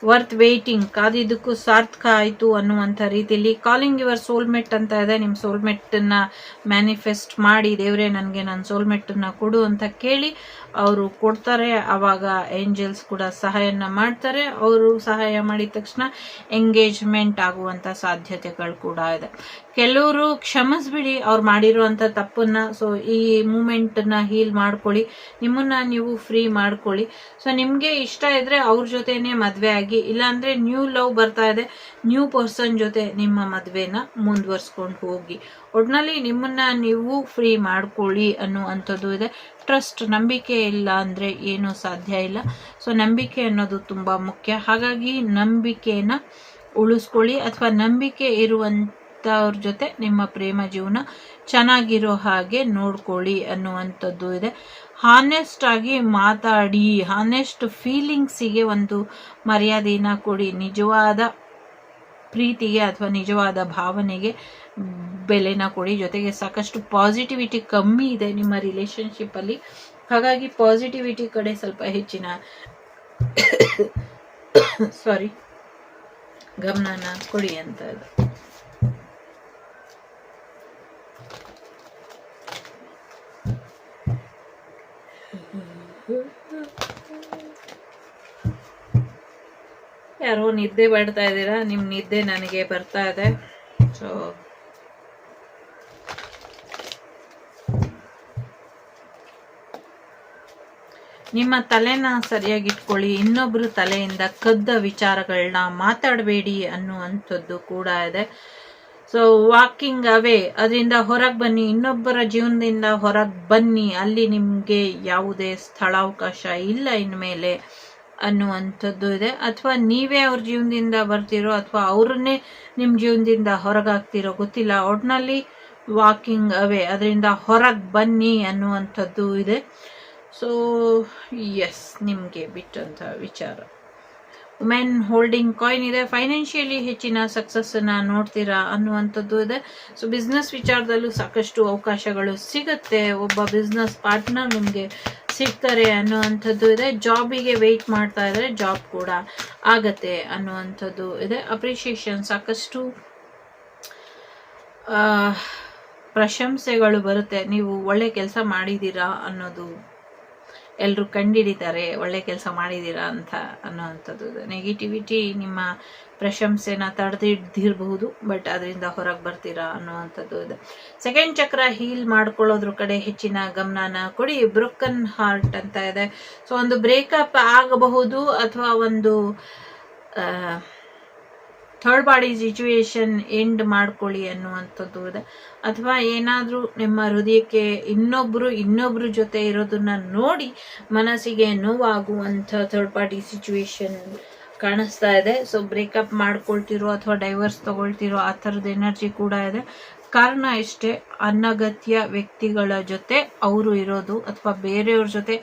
ವರ್ತ್ ವೇಟಿಂಗ್, ಕಾದಿದ್ದಕ್ಕೂ ಸಾರ್ಥಕ ಆಯಿತು ಅನ್ನುವಂಥ ರೀತಿಯಲ್ಲಿ. ಕಾಲಿಂಗ್ ಯುವರ್ ಸೋಲ್ಮೇಟ್ ಅಂತ ಇದೆ. ನಿಮ್ಮ ಸೋಲ್ಮೇಟನ್ನು ಮ್ಯಾನಿಫೆಸ್ಟ್ ಮಾಡಿ, ದೇವರೇ ನನಗೆ ನನ್ನ ಸೋಲ್ಮೇಟನ್ನು ಕೊಡು ಅಂತ ಕೇಳಿ ಅವರು ಕೊಡ್ತಾರೆ. ಆವಾಗ ಏಂಜಲ್ಸ್ ಕೂಡ ಸಹಾಯನ ಮಾಡ್ತಾರೆ. ಅವರು ಸಹಾಯ ಮಾಡಿದ ತಕ್ಷಣ ಎಂಗೇಜ್ಮೆಂಟ್ ಆಗುವಂಥ ಸಾಧ್ಯತೆಗಳು ಕೂಡ ಇದೆ. ಕೆಲವರು ಕ್ಷಮಿಸ್ಬಿಡಿ ಅವ್ರು ಮಾಡಿರುವಂಥ ತಪ್ಪನ್ನ. ಸೊ ಈ ಮೂಮೆಂಟನ್ನ ಹೀಲ್ ಮಾಡ್ಕೊಳ್ಳಿ, ನಿಮ್ಮನ್ನ ನೀವು ಫ್ರೀ ಮಾಡ್ಕೊಳ್ಳಿ. ಸೊ ನಿಮಗೆ ಇಷ್ಟ ಇದ್ರೆ ಅವ್ರ ಜೊತೆನೆ ಮದುವೆ ಆಗಿ, ಇಲ್ಲಾಂದ್ರೆ ನ್ಯೂ ಲವ್ ಬರ್ತಾ ಇದೆ, ನ್ಯೂ ಪರ್ಸನ್ ಜೊತೆ ನಿಮ್ಮ ಮದುವೆನ ಮುಂದುವರ್ಸ್ಕೊಂಡು ಹೋಗಿ. ಒಟ್ನಲ್ಲಿ ನಿಮ್ಮನ್ನ ನೀವು ಫ್ರೀ ಮಾಡ್ಕೊಳ್ಳಿ ಅನ್ನುವಂಥದ್ದು ಇದೆ. ಟ್ರಸ್ಟ್, ನಂಬಿಕೆ ಇಲ್ಲ ಅಂದ್ರೆ ಏನೂ ಸಾಧ್ಯ ಇಲ್ಲ. ಸೊ ನಂಬಿಕೆ ಅನ್ನೋದು ತುಂಬಾ ಮುಖ್ಯ. ಹಾಗಾಗಿ ನಂಬಿಕೆನ ಉಳಿಸ್ಕೊಳ್ಳಿ, ಅಥವಾ ನಂಬಿಕೆ ಇರುವಂತವ್ರ ಜೊತೆ ನಿಮ್ಮ ಪ್ರೇಮ ಜೀವನ ಚೆನ್ನಾಗಿರೋ ಹಾಗೆ ನೋಡ್ಕೊಳ್ಳಿ ಅನ್ನುವಂಥದ್ದು ಇದೆ. ಹಾನೆಸ್ಟ್ ಆಗಿ ಮಾತಾಡಿ, ಹಾನೆಸ್ಟ್ ಫೀಲಿಂಗ್ಸಿಗೆ ಒಂದು ಮರ್ಯಾದೆನ ಕೊಡಿ. ನಿಜವಾದ ಪ್ರೀತಿಗೆ ಅಥವಾ ನಿಜವಾದ ಭಾವನೆಗೆ ಬೆಲೆನ ಕೊಡಿ. ಜೊತೆಗೆ ಸಾಕಷ್ಟು ಪಾಸಿಟಿವಿಟಿ ಕಮ್ಮಿ ಇದೆ ನಿಮ್ಮ ರಿಲೇಶನ್ಶಿಪ್ ಅಲ್ಲಿ. ಹಾಗಾಗಿ ಪಾಸಿಟಿವಿಟಿ ಕಡೆ ಸ್ವಲ್ಪ ಹೆಚ್ಚಿನ ಗಮನನ ಕೊಡಿ ಅಂತ ಇದೆ. ಯಾರೋ ನಿದ್ದೆ ಮಾಡ್ತಾ ಇದ್ದೀರಾ, ನಿಮ್ ನಿದ್ದೆ ನನಗೆ ಬರ್ತಾ ಇದೆ. ಸೊ ನಿಮ್ಮ ತಲೆನ ಸರಿಯಾಗಿಟ್ಕೊಳ್ಳಿ. ಇನ್ನೊಬ್ರು ತಲೆಯಿಂದ ಕದ್ದ ವಿಚಾರಗಳನ್ನ ಮಾತಾಡಬೇಡಿ ಅನ್ನುವಂಥದ್ದು ಕೂಡ ಇದೆ. ಸೊ ವಾಕಿಂಗ್ ಅವೇ, ಅದರಿಂದ ಹೊರಗೆ ಬನ್ನಿ, ಇನ್ನೊಬ್ಬರ ಜೀವನದಿಂದ ಹೊರಗೆ ಬನ್ನಿ. ಅಲ್ಲಿ ನಿಮ್ಗೆ ಯಾವುದೇ ಸ್ಥಳಾವಕಾಶ ಇಲ್ಲ ಇನ್ಮೇಲೆ ಅನ್ನುವಂಥದ್ದು ಇದೆ. ಅಥವಾ ನೀವೇ ಅವ್ರ ಜೀವನದಿಂದ ಬರ್ತಿರೋ, ಅಥವಾ ಅವ್ರನ್ನೇ ನಿಮ್ಮ ಜೀವನದಿಂದ ಹೊರಗಾಗ್ತಿರೋ ಗೊತ್ತಿಲ್ಲ. ಒಟ್ನಲ್ಲಿ ವಾಕಿಂಗ್ ಅವೇ, ಅದರಿಂದ ಹೊರಗೆ ಬನ್ನಿ ಅನ್ನುವಂಥದ್ದು ಇದೆ. ಸೊ ಎಸ್, ನಿಮಗೆ ಬಿಟ್ಟಂಥ ವಿಚಾರ. ವುಮೆನ್ ಹೋಲ್ಡಿಂಗ್ ಕಾಯಿನ್ ಇದೆ. ಫೈನಾನ್ಷಿಯಲಿ ಹೆಚ್ಚಿನ ಸಕ್ಸಸ್ಸನ್ನು ನೋಡ್ತೀರಾ ಅನ್ನುವಂಥದ್ದು ಇದೆ. ಸೊ ಬಿಸ್ನೆಸ್ ವಿಚಾರದಲ್ಲೂ ಸಾಕಷ್ಟು ಅವಕಾಶಗಳು ಸಿಗುತ್ತೆ. ಒಬ್ಬ ಬಿಸ್ನೆಸ್ ಪಾರ್ಟ್ನರ್ ನಿಮಗೆ ಸಿಗ್ತಾರೆ ಅನ್ನುವಂಥದ್ದು ಇದೆ. ಜಾಬಿಗೆ ವೆಯ್ಟ್ ಮಾಡ್ತಾ ಇದ್ರೆ ಜಾಬ್ ಕೂಡ ಆಗತ್ತೆ ಅನ್ನುವಂಥದ್ದು ಇದೆ. ಅಪ್ರಿಷಿಯೇಷನ್, ಸಾಕಷ್ಟು ಪ್ರಶಂಸೆಗಳು ಬರುತ್ತೆ. ನೀವು ಒಳ್ಳೆ ಕೆಲಸ ಮಾಡಿದ್ದೀರಾ ಅನ್ನೋದು ಎಲ್ಲರೂ ಕಂಡುಹಿಡಿತಾರೆ, ಒಳ್ಳೆ ಕೆಲಸ ಮಾಡಿದ್ದೀರಾ ಅಂತ ಅನ್ನೋವಂಥದ್ದು. ನೆಗೆಟಿವಿಟಿ ನಿಮ್ಮ ಪ್ರಶಂಸೆನ ತಡೆದಿಡ್ದಿರಬಹುದು, ಬಟ್ ಅದರಿಂದ ಹೊರಗೆ ಬರ್ತೀರಾ ಅನ್ನುವಂಥದ್ದು ಇದೆ. ಸೆಕೆಂಡ್ ಚಕ್ರ ಹೀಲ್ ಮಾಡ್ಕೊಳ್ಳೋದ್ರ ಕಡೆ ಹೆಚ್ಚಿನ ಗಮನನ ಕೊಡಿ. ಬ್ರೋಕನ್ ಹಾರ್ಟ್ ಅಂತ ಇದೆ. ಸೊ ಒಂದು ಬ್ರೇಕಪ್ ಆಗಬಹುದು, ಅಥವಾ ಒಂದು ಥರ್ಡ್ ಬಾಡಿ ಸಿಚುವೇಶನ್ ಎಂಡ್ ಮಾಡ್ಕೊಳ್ಳಿ ಅನ್ನುವಂಥದ್ದು ಇದೆ. ಅಥವಾ ಏನಾದರೂ ನಿಮ್ಮ ಹೃದಯಕ್ಕೆ ಇನ್ನೊಬ್ರು ಜೊತೆ ಇರೋದನ್ನ ನೋಡಿ ಮನಸ್ಸಿಗೆ ನೋವಾಗುವಂಥ ಥರ್ಡ್ ಪಾರ್ಟಿ ಸಿಚುವೇಶನ್ ಕಾಣಿಸ್ತಾ ಇದೆ. ಸೊ ಬ್ರೇಕಪ್ ಮಾಡ್ಕೊಳ್ತಿರೋ ಅಥವಾ ಡೈವರ್ಸ್ ತಗೊಳ್ತಿರೋ ಆ ಥರದ ಎನರ್ಜಿ ಕೂಡ ಇದೆ. ಕಾರಣ ಇಷ್ಟೇ, ಅನಗತ್ಯ ವ್ಯಕ್ತಿಗಳ ಜೊತೆ ಅವರು ಇರೋದು ಅಥವಾ ಬೇರೆಯವ್ರ ಜೊತೆ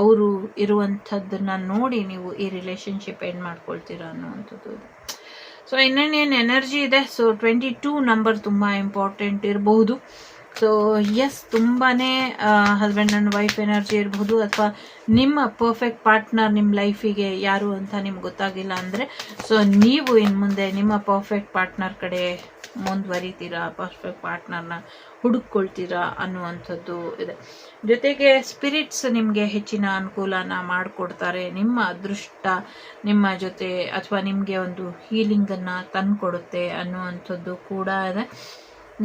ಅವರು ಇರುವಂಥದ್ದನ್ನ ನೋಡಿ ನೀವು ಈ ರಿಲೇಶನ್ಶಿಪ್ ಎಂಡ್ ಮಾಡ್ಕೊಳ್ತೀರಾ ಅನ್ನುವಂಥದ್ದು ಇದೆ. ಸೊ ಇನ್ನೇನೇನು ಎನರ್ಜಿ ಇದೆ. ಸೊ 22 ನಂಬರ್ ತುಂಬ ಇಂಪಾರ್ಟೆಂಟ್ ಇರಬಹುದು. ಸೊ ಎಸ್, ತುಂಬಾನೇ ಹಸ್ಬೆಂಡ್ ಆ್ಯಂಡ್ ವೈಫ್ ಎನರ್ಜಿ ಇರಬಹುದು. ಅಥವಾ ನಿಮ್ಮ ಪರ್ಫೆಕ್ಟ್ ಪಾರ್ಟ್ನರ್ ನಿಮ್ಮ ಲೈಫಿಗೆ ಯಾರು ಅಂತ ನಿಮ್ಗೆ ಗೊತ್ತಾಗಿಲ್ಲ ಅಂದರೆ, ಸೊ ನೀವು ಇನ್ನು ಮುಂದೆ ನಿಮ್ಮ ಪರ್ಫೆಕ್ಟ್ ಪಾರ್ಟ್ನರ್ ಕಡೆ ಮುಂದುವರಿತೀರಾ, ಪರ್ಫೆಕ್ಟ್ ಪಾರ್ಟ್ನರ್ನ ಹುಡುಕೊಳ್ತೀರಾ ಅನ್ನುವಂಥದ್ದು ಇದೆ. ಜೊತೆಗೆ ಸ್ಪಿರಿಟ್ಸ್ ನಿಮಗೆ ಹೆಚ್ಚಿನ ಅನುಕೂಲನ ಮಾಡಿಕೊಡ್ತಾರೆ. ನಿಮ್ಮ ಅದೃಷ್ಟ ನಿಮ್ಮ ಜೊತೆ ಅಥವಾ ನಿಮಗೆ ಒಂದು ಹೀಲಿಂಗನ್ನು ತಂದುಕೊಡುತ್ತೆ ಅನ್ನುವಂಥದ್ದು ಕೂಡ ಇದೆ.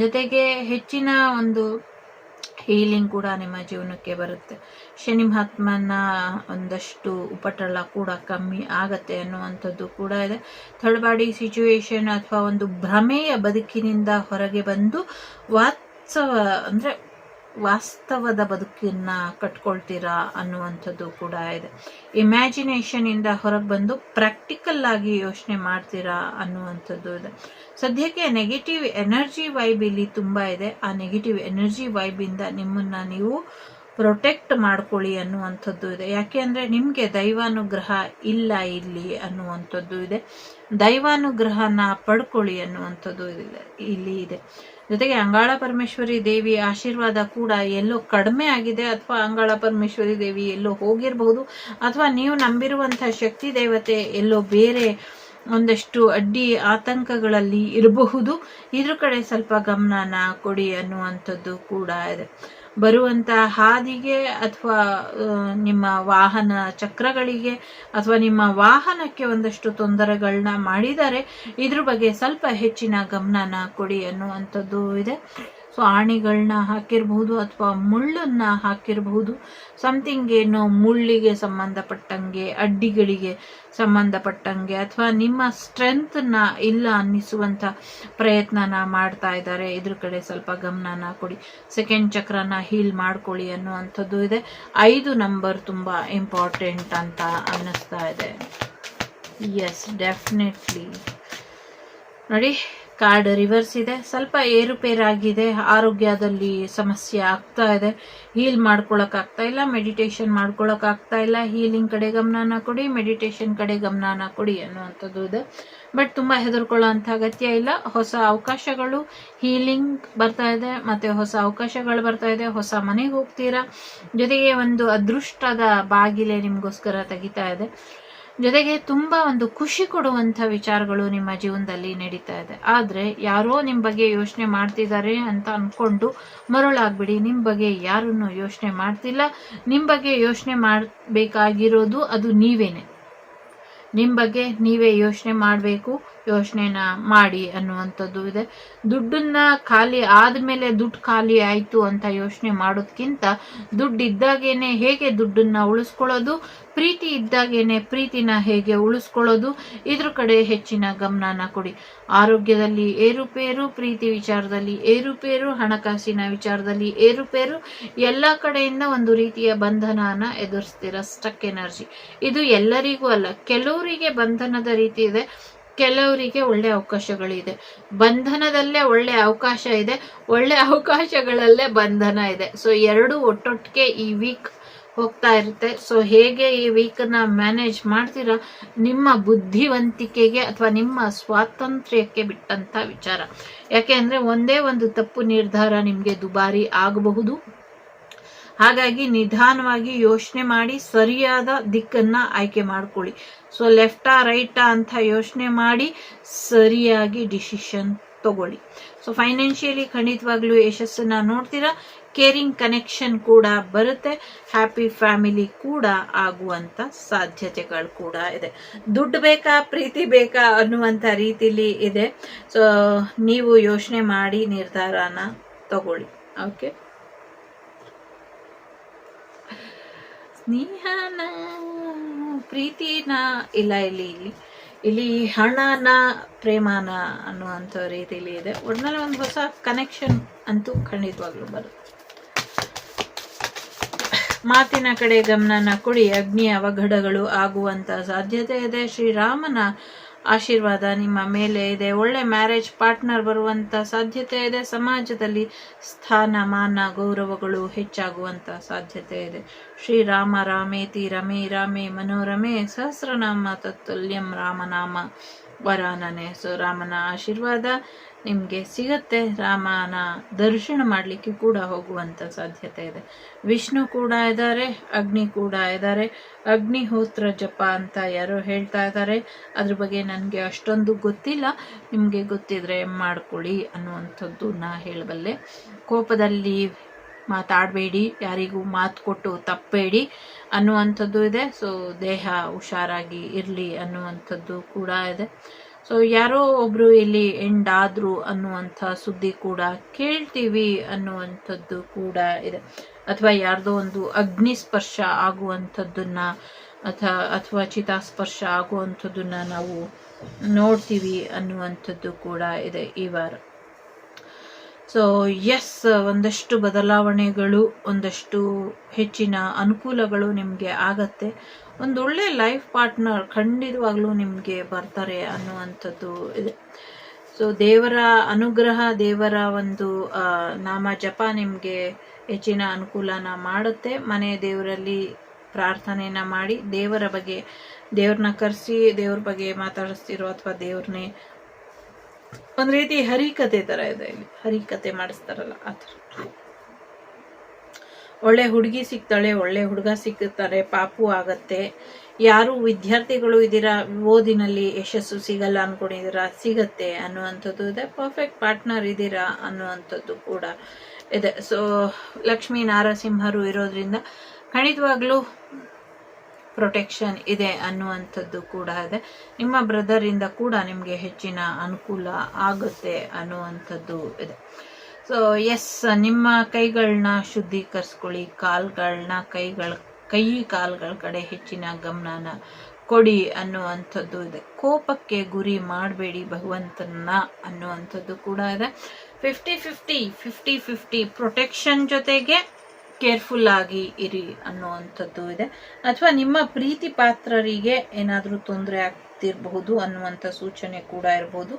ಜೊತೆಗೆ ಹೆಚ್ಚಿನ ಒಂದು ಹೀಲಿಂಗ್ ಕೂಡ ನಿಮ್ಮ ಜೀವನಕ್ಕೆ ಬರುತ್ತೆ. ಶನಿ ಮಹಾತ್ಮನ ಒಂದಷ್ಟು ಉಪಟಳ ಕೂಡ ಕಮ್ಮಿ ಆಗತ್ತೆ ಅನ್ನುವಂಥದ್ದು ಕೂಡ ಇದೆ. ಥರ್ಡ್ ಬಾಡಿ ಸಿಚುವೇಶನ್ ಅಥವಾ ಒಂದು ಭ್ರಮೆಯ ಬದುಕಿನಿಂದ ಹೊರಗೆ ಬಂದು ವಾಸ್ತವದ ಬದುಕನ್ನ ಕಟ್ಕೊಳ್ತೀರಾ ಅನ್ನುವಂಥದ್ದು ಕೂಡ ಇದೆ. ಇಮ್ಯಾಜಿನೇಷನ್ ಇಂದ ಹೊರಗೆ ಬಂದು ಪ್ರಾಕ್ಟಿಕಲ್ ಆಗಿ ಯೋಚನೆ ಮಾಡ್ತೀರಾ ಅನ್ನುವಂಥದ್ದು ಇದೆ. ಸದ್ಯಕ್ಕೆ ನೆಗೆಟಿವ್ ಎನರ್ಜಿ ವೈಬ್ ಇಲ್ಲಿ ತುಂಬಾ ಇದೆ. ಆ ನೆಗೆಟಿವ್ ಎನರ್ಜಿ ವೈಬ್ ಇಂದ ನಿಮ್ಮನ್ನ ನೀವು ಪ್ರೊಟೆಕ್ಟ್ ಮಾಡ್ಕೊಳ್ಳಿ ಅನ್ನುವಂಥದ್ದು ಇದೆ. ಯಾಕೆ ಅಂದ್ರೆ ನಿಮ್ಗೆ ದೈವಾನುಗ್ರಹ ಇಲ್ಲ ಇಲ್ಲಿ ಅನ್ನುವಂಥದ್ದು ಇದೆ. ದೈವಾನುಗ್ರಹನ ಪಡ್ಕೊಳ್ಳಿ ಅನ್ನುವಂಥದ್ದು ಇಲ್ಲಿ ಇದೆ. ಜೊತೆಗೆ ಅಂಗಾಳ ಪರಮೇಶ್ವರಿ ದೇವಿ ಆಶೀರ್ವಾದ ಕೂಡ ಎಲ್ಲೋ ಕಡಿಮೆ ಆಗಿದೆ, ಅಥವಾ ಅಂಗಾಳ ಪರಮೇಶ್ವರಿ ದೇವಿ ಎಲ್ಲೋ ಹೋಗಿರಬಹುದು, ಅಥವಾ ನೀವು ನಂಬಿರುವಂತಹ ಶಕ್ತಿ ದೇವತೆ ಎಲ್ಲೋ ಬೇರೆ ಒಂದಷ್ಟು ಅಡ್ಡಿ ಆತಂಕಗಳಲ್ಲಿ ಇರಬಹುದು. ಇದ್ರ ಕಡೆ ಸ್ವಲ್ಪ ಗಮನನ ಕೊಡಿ ಅನ್ನುವಂಥದ್ದು ಕೂಡ ಇದೆ. ಬರುವಂತ ಹಾದಿಗೆ ಅಥವಾ ನಿಮ್ಮ ವಾಹನ ಚಕ್ರಗಳಿಗೆ ಅಥವಾ ನಿಮ್ಮ ವಾಹನಕ್ಕೆ ಒಂದಷ್ಟು ತೊಂದರೆಗಳನ್ನ ಮಾಡಿದರೆ ಇದ್ರ ಬಗ್ಗೆ ಸ್ವಲ್ಪ ಹೆಚ್ಚಿನ ಗಮನನ ಕೊಡಿ ಅನ್ನುವಂಥದ್ದು ಇದೆ. ಸೊ ಆಣಿಗಳನ್ನ ಹಾಕಿರಬಹುದು ಅಥವಾ ಮುಳ್ಳನ್ನ ಹಾಕಿರಬಹುದು, ಸಮಥಿಂಗ್ ಏನೋ ಮುಳ್ಳಿಗೆ ಸಂಬಂಧಪಟ್ಟಂಗೆ, ಅಡ್ಡಿಗಳಿಗೆ ಸಂಬಂಧಪಟ್ಟಂಗೆ, ಅಥವಾ ನಿಮ್ಮ ಸ್ಟ್ರೆಂತ್ನ ಇಲ್ಲ ಅನ್ನಿಸುವಂತ ಪ್ರಯತ್ನನ ಮಾಡ್ತಾ ಇದ್ದಾರೆ. ಇದ್ರ ಕಡೆ ಸ್ವಲ್ಪ ಗಮನನ ಕೊಡಿ. ಸೆಕೆಂಡ್ ಚಕ್ರನ ಹೀಲ್ ಮಾಡ್ಕೊಳ್ಳಿ ಅನ್ನುವಂಥದ್ದು ಇದೆ. 5 ನಂಬರ್ ತುಂಬಾ ಇಂಪಾರ್ಟೆಂಟ್ ಅಂತ ಅನ್ನಿಸ್ತಾ ಇದೆ. ಎಸ್, ಡೆಫಿನೆಟ್ಲಿ ನೋಡಿ, ಕಾರ್ಡ್ ರಿವರ್ಸ್ ಇದೆ. ಸ್ವಲ್ಪ ಏರುಪೇರಾಗಿದೆ, ಆರೋಗ್ಯದಲ್ಲಿ ಸಮಸ್ಯೆ ಆಗ್ತಾ ಇದೆ, ಹೀಲ್ ಮಾಡ್ಕೊಳಕ್ ಆಗ್ತಾ ಇಲ್ಲ, ಮೆಡಿಟೇಷನ್ ಮಾಡ್ಕೊಳಕ್ ಆಗ್ತಾ ಇಲ್ಲ. ಹೀಲಿಂಗ್ ಕಡೆ ಗಮನನ ಕೊಡಿ, ಮೆಡಿಟೇಷನ್ ಕಡೆ ಗಮನನ ಕೊಡಿ ಅನ್ನುವಂಥದ್ದು ಇದೆ. ಬಟ್ ತುಂಬಾ ಹೆದರ್ಕೊಳ್ಳೋ ಅಂತ ಅಗತ್ಯ ಇಲ್ಲ. ಹೊಸ ಅವಕಾಶಗಳು, ಹೀಲಿಂಗ್ ಬರ್ತಾ ಇದೆ, ಮತ್ತೆ ಹೊಸ ಅವಕಾಶಗಳು ಬರ್ತಾ ಇದೆ. ಹೊಸ ಮನೆಗೆ ಹೋಗ್ತೀರಾ, ಜೊತೆಗೆ ಒಂದು ಅದೃಷ್ಟದ ಬಾಗಿಲೆ ನಿಮ್ಗೋಸ್ಕರ ತೆಗಿತಾ ಇದೆ. ಜೊತೆಗೆ ತುಂಬಾ ಒಂದು ಖುಷಿ ಕೊಡುವಂತ ವಿಚಾರಗಳು ನಿಮ್ಮ ಜೀವನದಲ್ಲಿ ನಡೀತಾ ಇದೆ. ಆದ್ರೆ ಯಾರೋ ನಿಮ್ ಬಗ್ಗೆ ಯೋಚನೆ ಮಾಡ್ತಿದ್ದಾರೆ ಅಂತ ಅನ್ಕೊಂಡು ಮರುಳಾಗ್ಬಿಡಿ. ನಿಮ್ ಬಗ್ಗೆ ಯಾರನ್ನು ಯೋಚನೆ ಮಾಡ್ತಿಲ್ಲ. ನಿಮ್ ಬಗ್ಗೆ ಯೋಚನೆ ಮಾಡ್ಬೇಕಾಗಿರೋದು ಅದು ನೀವೇನೆ. ನಿಮ್ ಬಗ್ಗೆ ನೀವೇ ಯೋಚನೆ ಮಾಡ್ಬೇಕು, ಯೋಚನೆನ ಮಾಡಿ ಅನ್ನುವಂಥದ್ದು ಇದೆ. ದುಡ್ಡನ್ನ ಖಾಲಿ ಆದ್ಮೇಲೆ ದುಡ್ಡು ಖಾಲಿ ಆಯ್ತು ಅಂತ ಯೋಚನೆ ಮಾಡೋದ್ಕಿಂತ ದುಡ್ಡು ಇದ್ದಾಗೇನೆ ಹೇಗೆ ದುಡ್ಡನ್ನ ಉಳಿಸ್ಕೊಳ್ಳೋದು, ಪ್ರೀತಿ ಇದ್ದಾಗೇನೆ ಪ್ರೀತಿನ ಹೇಗೆ ಉಳಿಸ್ಕೊಳ್ಳೋದು, ಇದ್ರ ಕಡೆ ಹೆಚ್ಚಿನ ಗಮನನ ಕೊಡಿ. ಆರೋಗ್ಯದಲ್ಲಿ ಏರುಪೇರು, ಪ್ರೀತಿ ವಿಚಾರದಲ್ಲಿ ಏರುಪೇರು, ಹಣಕಾಸಿನ ವಿಚಾರದಲ್ಲಿ ಏರುಪೇರು, ಎಲ್ಲಾ ಕಡೆಯಿಂದ ಒಂದು ರೀತಿಯ ಬಂಧನನ ಎದುರಿಸ್ತೀರ. ಸ್ಟಕ್ ಎನರ್ಜಿ ಇದು ಎಲ್ಲರಿಗೂ ಅಲ್ಲ, ಕೆಲವರಿಗೆ ಬಂಧನದ ರೀತಿ ಇದೆ, ಕೆಲವರಿಗೆ ಒಳ್ಳೆ ಅವಕಾಶಗಳಿದೆ. ಬಂಧನದಲ್ಲೇ ಒಳ್ಳೆ ಅವಕಾಶ ಇದೆ, ಒಳ್ಳೆ ಅವಕಾಶಗಳಲ್ಲೇ ಬಂಧನ ಇದೆ. ಸೊ ಎರಡು ಒಟ್ಟೊಟ್ಟಿಗೆ ಈ ವೀಕ್ ಹೋಗ್ತಾ ಇರುತ್ತೆ. ಸೊ ಹೇಗೆ ಈ ವೀಕನ್ನ ಮ್ಯಾನೇಜ್ ಮಾಡ್ತೀರಾ ನಿಮ್ಮ ಬುದ್ಧಿವಂತಿಕೆಗೆ ಅಥವಾ ನಿಮ್ಮ ಸ್ವಾತಂತ್ರ್ಯಕ್ಕೆ ಬಿಟ್ಟಂತ ವಿಚಾರ. ಯಾಕೆ ಅಂದ್ರೆ ಒಂದೇ ಒಂದು ತಪ್ಪು ನಿರ್ಧಾರ ನಿಮ್ಗೆ ದುಬಾರಿ ಆಗಬಹುದು. ಹಾಗಾಗಿ ನಿಧಾನವಾಗಿ ಯೋಚನೆ ಮಾಡಿ ಸರಿಯಾದ ದಿಕ್ಕನ್ನ ಆಯ್ಕೆ ಮಾಡ್ಕೊಳ್ಳಿ. ಸೊ ಲೆಫ್ಟಾ ರೈಟಾ ಅಂತ ಯೋಚನೆ ಮಾಡಿ ಸರಿಯಾಗಿ ಡಿಸಿಷನ್ ತಗೊಳ್ಳಿ. ಸೊ ಫೈನಾನ್ಷಿಯಲಿ ಖಂಡಿತವಾಗ್ಲೂ ಯಶಸ್ಸನ್ನ ನೋಡ್ತೀರಾ. ಕೇರಿಂಗ್ ಕನೆಕ್ಷನ್ ಕೂಡ ಬರುತ್ತೆ, ಹ್ಯಾಪಿ ಫ್ಯಾಮಿಲಿ ಕೂಡ ಆಗುವಂತ ಸಾಧ್ಯತೆಗಳು ಕೂಡ ಇದೆ. ದುಡ್ಡು ಬೇಕಾ ಪ್ರೀತಿ ಬೇಕಾ ಅನ್ನುವಂತ ರೀತಿಲಿ ಇದೆ. ಸೊ ನೀವು ಯೋಚನೆ ಮಾಡಿ ನಿರ್ಧಾರನ ತಗೊಳ್ಳಿ. ಓಕೆ, ಸ್ನೇಹನ ಪ್ರೀತಿನ ಇಲ್ಲ, ಇಲ್ಲಿ ಹಣನ ಪ್ರೇಮನ ಅನ್ನುವಂಥ ರೀತಿಲಿ ಇದೆ. ಒಟ್ನಲ್ಲಿ ಒಂದು ಹೊಸ ಕನೆಕ್ಷನ್ ಅಂತೂ ಖಂಡಿತವಾಗ್ಲೂ ಬರುತ್ತೆ. ಮಾತಿನ ಕಡೆ ಗಮನನ ಕೊಡಿ. ಅಗ್ನಿ ಅವಘಡಗಳು ಆಗುವಂತ ಸಾಧ್ಯತೆ ಇದೆ. ಶ್ರೀರಾಮನ ಆಶೀರ್ವಾದ ನಿಮ್ಮ ಮೇಲೆ ಇದೆ. ಒಳ್ಳೆ ಮ್ಯಾರೇಜ್ ಪಾರ್ಟ್ನರ್ ಬರುವಂತ ಸಾಧ್ಯತೆ ಇದೆ. ಸಮಾಜದಲ್ಲಿ ಸ್ಥಾನಮಾನ ಗೌರವಗಳು ಹೆಚ್ಚಾಗುವಂತ ಸಾಧ್ಯತೆ ಇದೆ. ಶ್ರೀರಾಮ ರಾಮೇತಿ ರಮೇ ರಾಮೇ ಮನೋರಮೆ ಸಹಸ್ರನಾಮ ತತ್ತುಲ್ಯಂ ರಾಮನಾಮ ವರಾನನೆ. ಸೊ ರಾಮನ ಆಶೀರ್ವಾದ ನಿಮ್ಗೆ ಸಿಗತ್ತೆ. ರಾಮನ ದರ್ಶನ ಮಾಡ್ಲಿಕ್ಕೆ ಕೂಡ ಹೋಗುವಂತ ಸಾಧ್ಯತೆ ಇದೆ. ವಿಷ್ಣು ಕೂಡ ಇದ್ದಾರೆ, ಅಗ್ನಿ ಕೂಡ ಇದ್ದಾರೆ. ಅಗ್ನಿಹೋತ್ರ ಜಪ ಅಂತ ಯಾರೋ ಹೇಳ್ತಾ ಇದ್ದಾರೆ, ಅದ್ರ ಬಗ್ಗೆ ನನಗೆ ಅಷ್ಟೊಂದು ಗೊತ್ತಿಲ್ಲ. ನಿಮ್ಗೆ ಗೊತ್ತಿದ್ರೆ ಮಾಡ್ಕೊಳ್ಳಿ ಅನ್ನುವಂಥದ್ದು ನಾ ಹೇಳಬಲ್ಲೆ. ಕೋಪದಲ್ಲಿ ಮಾತಾಡಬೇಡಿ, ಯಾರಿಗೂ ಮಾತು ಕೊಟ್ಟು ತಪ್ಪಬೇಡಿ ಅನ್ನುವಂಥದ್ದು ಇದೆ. ಸೊ ದೇಹ ಹುಷಾರಾಗಿ ಇರಲಿ ಅನ್ನುವಂಥದ್ದು ಕೂಡ ಇದೆ. ಸೊ ಯಾರೋ ಒಬ್ರು ಇಲ್ಲಿ ಎಂಡ್ ಆದ್ರು ಅನ್ನುವಂಥ ಸುದ್ದಿ ಕೂಡ ಕೇಳ್ತೀವಿ ಅನ್ನುವಂಥದ್ದು ಕೂಡ ಇದೆ. ಅಥವಾ ಯಾರ್ದೋ ಒಂದು ಅಗ್ನಿ ಸ್ಪರ್ಶ ಆಗುವಂಥದ್ದನ್ನ ಅಥವಾ ಚಿತಾಸ್ಪರ್ಶ ಆಗುವಂಥದ್ದನ್ನ ನಾವು ನೋಡ್ತೀವಿ ಅನ್ನುವಂಥದ್ದು ಕೂಡ ಇದೆ ಈ ವಾರ. ಸೊ ಎಸ್, ಒಂದಷ್ಟು ಬದಲಾವಣೆಗಳು, ಒಂದಷ್ಟು ಹೆಚ್ಚಿನ ಅನುಕೂಲಗಳು ನಿಮಗೆ ಆಗತ್ತೆ. ಒಂದೊಳ್ಳೆ ಲೈಫ್ ಪಾರ್ಟ್ನರ್ ಖಂಡಿತವಾಗ್ಲೂ ನಿಮಗೆ ಬರ್ತಾರೆ ಅನ್ನುವಂಥದ್ದು ಇದೆ. ಸೊ ದೇವರ ಅನುಗ್ರಹ, ದೇವರ ಒಂದು ನಾಮ ಜಪ ನಿಮಗೆ ಹೆಚ್ಚಿನ ಅನುಕೂಲನ ಮಾಡುತ್ತೆ. ಮನೆ ದೇವರಲ್ಲಿ ಪ್ರಾರ್ಥನೆನ ಮಾಡಿ, ದೇವ್ರನ್ನ ಕರೆಸಿ ದೇವ್ರ ಬಗ್ಗೆ ಮಾತಾಡಿಸ್ತಿರೋ ಅಥವಾ ದೇವ್ರನ್ನೇ ಒಂದ್ ರೀತಿ ಹರಿಕತೆ ತರ ಇದೆ ಇಲ್ಲಿ, ಹರಿಕತೆ ಮಾಡಿಸ್ತಾರಲ್ಲ ಆ ಥರ. ಒಳ್ಳೆ ಹುಡುಗಿ ಸಿಗ್ತಾಳೆ, ಒಳ್ಳೆ ಹುಡುಗ ಸಿಗ್ತಾರೆ, ಪಾಪು ಆಗತ್ತೆ. ಯಾರು ವಿದ್ಯಾರ್ಥಿಗಳು ಇದ್ದೀರಾ, ಓದಿನಲ್ಲಿ ಯಶಸ್ಸು ಸಿಗಲ್ಲ ಅನ್ಕೊಂಡಿದ್ದೀರಾ, ಸಿಗತ್ತೆ ಅನ್ನುವಂಥದ್ದು ಇದೆ. ಪರ್ಫೆಕ್ಟ್ ಪಾರ್ಟ್ನರ್ ಇದ್ದೀರಾ ಅನ್ನುವಂಥದ್ದು ಕೂಡ ಇದೆ. ಸೊ ಲಕ್ಷ್ಮೀ ನಾರಸಿಂಹರು ಇರೋದ್ರಿಂದ ಖಂಡಿತವಾಗ್ಲೂ ಪ್ರೊಟೆಕ್ಷನ್ ಇದೆ ಅನ್ನುವಂಥದ್ದು ಕೂಡ ಇದೆ. ನಿಮ್ಮ ಬ್ರದರ್ ಇಂದ ಕೂಡ ನಿಮಗೆ ಹೆಚ್ಚಿನ ಅನುಕೂಲ ಆಗುತ್ತೆ ಅನ್ನುವಂಥದ್ದು ಇದೆ. ಸೊ ಎಸ್, ನಿಮ್ಮ ಕೈಗಳನ್ನ ಶುದ್ಧೀಕರಿಸ್ಕೊಳ್ಳಿ, ಕೈ ಕಾಲ್ಗಳ ಕಡೆ ಹೆಚ್ಚಿನ ಗಮನನ ಕೊಡಿ ಅನ್ನುವಂಥದ್ದು ಇದೆ. ಕೋಪಕ್ಕೆ ಗುರಿ ಮಾಡಬೇಡಿ ಭಗವಂತನ ಅನ್ನುವಂಥದ್ದು ಕೂಡ ಇದೆ. 50-50 ಪ್ರೊಟೆಕ್ಷನ್ ಜೊತೆಗೆ ಕೇರ್ಫುಲ್ ಆಗಿ ಇರಿ ಅನ್ನುವಂಥದ್ದು ಇದೆ. ಅಥವಾ ನಿಮ್ಮ ಪ್ರೀತಿ ಪಾತ್ರರಿಗೆ ಏನಾದರೂ ತೊಂದರೆ ಆಗ್ತಿರಬಹುದು ಅನ್ನುವಂಥ ಸೂಚನೆ ಕೂಡ ಇರಬಹುದು.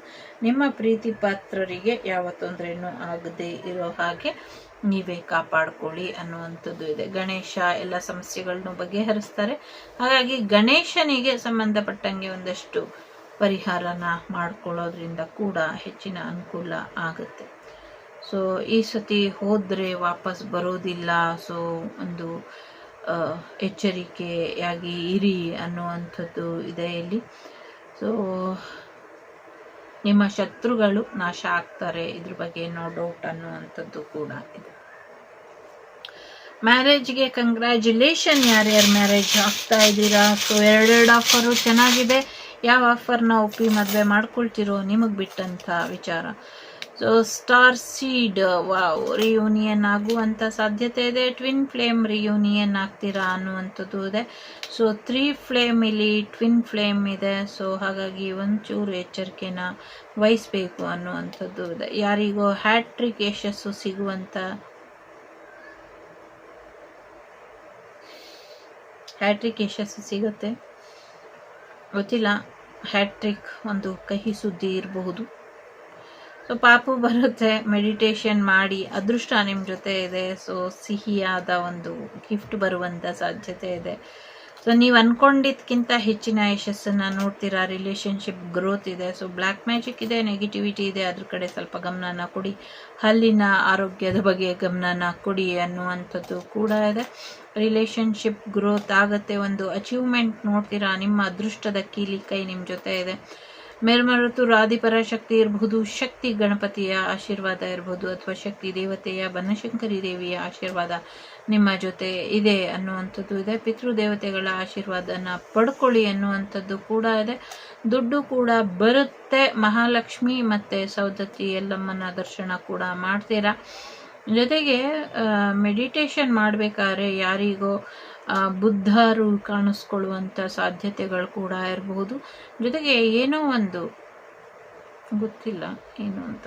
ನಿಮ್ಮ ಪ್ರೀತಿ ಪಾತ್ರರಿಗೆ ಯಾವ ತೊಂದರೆನೂ ಆಗದೆ ಇರೋ ಹಾಗೆ ನೀವೇ ಕಾಪಾಡ್ಕೊಳ್ಳಿ ಅನ್ನುವಂಥದ್ದು ಇದೆ. ಗಣೇಶ ಎಲ್ಲ ಸಮಸ್ಯೆಗಳನ್ನು ಬಗೆಹರಿಸ್ತಾರೆ. ಹಾಗಾಗಿ ಗಣೇಶನಿಗೆ ಸಂಬಂಧಪಟ್ಟಂಗೆ ಒಂದಷ್ಟು ಪರಿಹಾರನ ಮಾಡ್ಕೊಳ್ಳೋದ್ರಿಂದ ಕೂಡ ಹೆಚ್ಚಿನ ಅನುಕೂಲ ಆಗುತ್ತೆ. ಸೊ ಈ ಸತಿ ಹೋದ್ರೆ ವಾಪಸ್ ಬರೋದಿಲ್ಲ. ಸೊ ಒಂದು ಎಚ್ಚರಿಕೆಯಾಗಿ ಇರಿ ಅನ್ನುವಂಥದ್ದು ಇದೆ ಇಲ್ಲಿ. ಸೊ ನಿಮ್ಮ ಶತ್ರುಗಳು ನಾಶ ಆಗ್ತಾರೆ, ಇದ್ರ ಬಗ್ಗೆ ನೋ ಡೌಟ್ ಅನ್ನುವಂಥದ್ದು ಕೂಡ ಇದೆ. ಮ್ಯಾರೇಜ್ಗೆ ಕಂಗ್ರ್ಯಾಚುಲೇಷನ್. ಯಾರ್ಯಾರು ಮ್ಯಾರೇಜ್ ಆಗ್ತಾ ಇದ್ದೀರಾ? ಸೊ ಎರಡೆರಡು ಆಫರು ಚೆನ್ನಾಗಿದೆ. ಯಾವ ಆಫರ್ನ ಒಪ್ಪಿ ಮದುವೆ ಮಾಡ್ಕೊಳ್ತಿರೋ ನಿಮಗೆ ಬಿಟ್ಟಂತ ವಿಚಾರ. So star seed, wow, reunion ಆಗುವಂಥ ಸಾಧ್ಯತೆ ಇದೆ. ಟ್ವಿನ್ ಫ್ಲೇಮ್ ರಿಯೂನಿಯನ್ ಆಗ್ತೀರಾ ಅನ್ನುವಂಥದ್ದು ಇದೆ. ಸೊ 3 ಫ್ಲೇಮ್ ಇಲ್ಲಿ ಟ್ವಿನ್ ಫ್ಲೇಮ್ ಇದೆ. ಸೊ ಹಾಗಾಗಿ ಒಂಚೂರು ಎಚ್ಚರಿಕೆನ ವಹಿಸ್ಬೇಕು ಅನ್ನುವಂಥದ್ದು ಇದೆ. ಯಾರಿಗೋ ಹ್ಯಾಟ್ರಿಕ್ ಯಶಸ್ಸು ಸಿಗುವಂಥ ಸಿಗುತ್ತೆ, ಗೊತ್ತಿಲ್ಲ. ಹ್ಯಾಟ್ರಿಕ್ ಒಂದು ಕಹಿ ಸುದ್ದಿ ಇರಬಹುದು. ಸೊ ಪಾಪು ಬರುತ್ತೆ, ಮೆಡಿಟೇಷನ್ ಮಾಡಿ, ಅದೃಷ್ಟ ನಿಮ್ಮ ಜೊತೆ ಇದೆ. ಸೊ ಸಿಹಿಯಾದ ಒಂದು ಗಿಫ್ಟ್ ಬರುವಂಥ ಸಾಧ್ಯತೆ ಇದೆ. ಸೊ ನೀವು ಅನ್ಕೊಂಡಿದ್ಕಿಂತ ಹೆಚ್ಚಿನ ಯಶಸ್ಸನ್ನು ನೋಡ್ತೀರಾ. ರಿಲೇಶನ್ಶಿಪ್ ಗ್ರೋತ್ ಇದೆ. ಸೊ ಬ್ಲ್ಯಾಕ್ ಮ್ಯಾಜಿಕ್ ಇದೆ, ನೆಗೆಟಿವಿಟಿ ಇದೆ, ಅದ್ರ ಕಡೆ ಸ್ವಲ್ಪ ಗಮನನ ಕೊಡಿ. ಹಲ್ಲಿನ ಆರೋಗ್ಯದ ಬಗ್ಗೆ ಗಮನನ ಕೊಡಿ ಅನ್ನುವಂಥದ್ದು ಕೂಡ ಇದೆ. ರಿಲೇಶನ್ಶಿಪ್ ಗ್ರೋತ್ ಆಗತ್ತೆ, ಒಂದು ಅಚೀವ್ಮೆಂಟ್ ನೋಡ್ತೀರಾ. ನಿಮ್ಮ ಅದೃಷ್ಟದ ಕೀಲಿ ಕೈ ನಿಮ್ಮ ಜೊತೆ ಇದೆ. ಮೇಲ್ಮರುತು ರಾಧಿಪರ ಶಕ್ತಿ ಇರಬಹುದು, ಶಕ್ತಿ ಗಣಪತಿಯ ಆಶೀರ್ವಾದ ಇರಬಹುದು, ಅಥವಾ ಶಕ್ತಿ ದೇವತೆಯ ಬನಶಂಕರಿ ದೇವಿಯ ಆಶೀರ್ವಾದ ನಿಮ್ಮ ಜೊತೆ ಇದೆ ಅನ್ನುವಂಥದ್ದು ಇದೆ. ಪಿತೃದೇವತೆಗಳ ಆಶೀರ್ವಾದನ ಪಡ್ಕೊಳ್ಳಿ ಅನ್ನುವಂಥದ್ದು ಕೂಡ ಇದೆ. ದುಡ್ಡು ಕೂಡ ಬರುತ್ತೆ. ಮಹಾಲಕ್ಷ್ಮಿ ಮತ್ತೆ ಸೌದತ್ತಿ ಎಲ್ಲಮ್ಮನ ದರ್ಶನ ಕೂಡ ಮಾಡ್ತೀರಾ. ಜೊತೆಗೆ ಮೆಡಿಟೇಷನ್ ಮಾಡಬೇಕಾದ್ರೆ ಯಾರಿಗೋ ಬುದ್ಧರು ಕಾಣಿಸ್ಕೊಳ್ಳುವಂಥ ಸಾಧ್ಯತೆಗಳು ಕೂಡ ಇರಬಹುದು. ಜೊತೆಗೆ ಏನೋ ಒಂದು ಗೊತ್ತಿಲ್ಲ ಏನು ಅಂತ.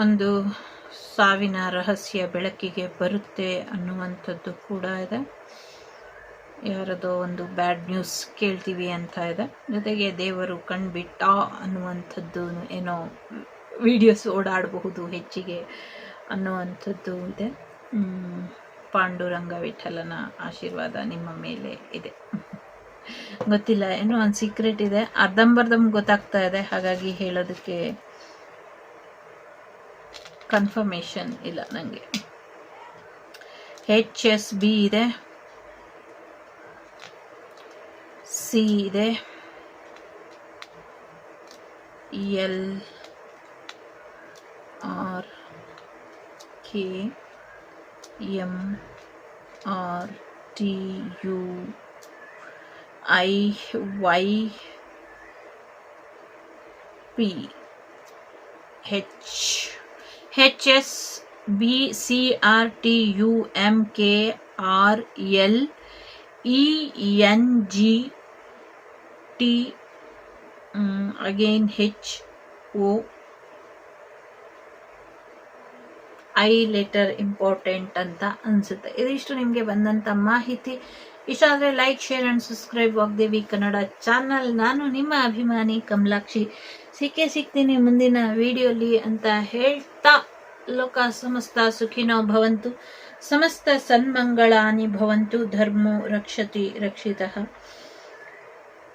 ಒಂದು ಸಾವಿನ ರಹಸ್ಯ ಬೆಳಕಿಗೆ ಬರುತ್ತೆ ಅನ್ನುವಂಥದ್ದು ಕೂಡ ಇದೆ. ಯಾರದೋ ಒಂದು ಬ್ಯಾಡ್ ನ್ಯೂಸ್ ಕೇಳ್ತೀವಿ ಅಂತ ಇದೆ. ಜೊತೆಗೆ ದೇವರು ಕಣ್ಬಿಟ್ಟ ಅನ್ನುವಂಥದ್ದು ಏನೋ ವಿಡಿಯೋಸ್ ಓಡಾಡಬಹುದು ಹೆಚ್ಚಿಗೆ ಅನ್ನುವಂಥದ್ದು ಇದೆ. ಪಾಂಡುರಂಗ ವಿಠಲನ ಆಶೀರ್ವಾದ ನಿಮ್ಮ ಮೇಲೆ ಇದೆ. ಗೊತ್ತಿಲ್ಲ, ಏನೋ ಒಂದು ಸೀಕ್ರೆಟ್ ಇದೆ, ಅರ್ಧಂಬರ್ಧಂ ಗೊತ್ತಾಗ್ತಾ ಇದೆ. ಹಾಗಾಗಿ ಹೇಳೋದಕ್ಕೆ ಕನ್ಫರ್ಮೇಷನ್ ಇಲ್ಲ ನನಗೆ. HSB ಇದೆ, C ಇದೆ, LRKMRTUIYP HSBCRTUMKRLENGT again HO I letter important ಅಂತ ಅನಿಸುತ್ತೆ. ಇದಿಷ್ಟು ನಿಮಗೆ ಬಂದಂಥ ಮಾಹಿತಿ. ಇಷ್ಟ ಆದರೆ like, share and subscribe Vagdevi Kannada channel. ನಾನು ನಿಮ್ಮ ಅಭಿಮಾನಿ ಕಮಲಾಕ್ಷಿ. ಸಿಗ್ತೀನಿ ಮುಂದಿನ ವಿಡಿಯೋಲಿ ಅಂತ ಹೇಳ್ತಾ, ಲೋಕ ಸಮಸ್ತ ಸುಖಿನೋ ಭವಂತು, ಸಮಸ್ತ ಸನ್ಮಂಗಳಾನಿ ಭವಂತು, ಧರ್ಮೋ ರಕ್ಷತಿ ರಕ್ಷಿತಃ.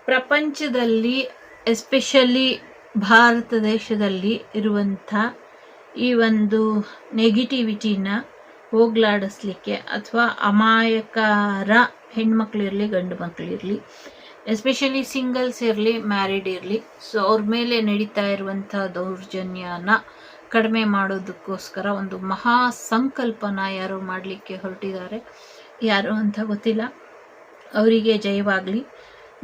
ಪ್ರಪಂಚದಲ್ಲಿ ಎಸ್ಪೆಷಲಿ ಭಾರತ ದೇಶದಲ್ಲಿ ಇರುವಂಥ ಈ ಒಂದು ನೆಗೆಟಿವಿಟಿನ ಹೋಗ್ಲಾಡಿಸ್ಲಿಕ್ಕೆ, ಅಥವಾ ಅಮಾಯಕರ ಹೆಣ್ಮಕ್ಳಿರಲಿ ಗಂಡು ಮಕ್ಕಳಿರಲಿ, ಎಸ್ಪೆಷಲಿ ಸಿಂಗಲ್ಸ್ ಇರಲಿ ಮ್ಯಾರಿಡ್ ಇರಲಿ, ಸೊ ಅವ್ರ ಮೇಲೆ ನಡೀತಾ ಇರುವಂಥ ದೌರ್ಜನ್ಯನ ಕಡಿಮೆ ಮಾಡೋದಕ್ಕೋಸ್ಕರ ಒಂದು ಮಹಾ ಸಂಕಲ್ಪನ ಯಾರೋ ಮಾಡಲಿಕ್ಕೆ ಹೊರಟಿದ್ದಾರೆ. ಯಾರು ಅಂತ ಗೊತ್ತಿಲ್ಲ. ಅವರಿಗೆ ಜಯವಾಗಲಿ.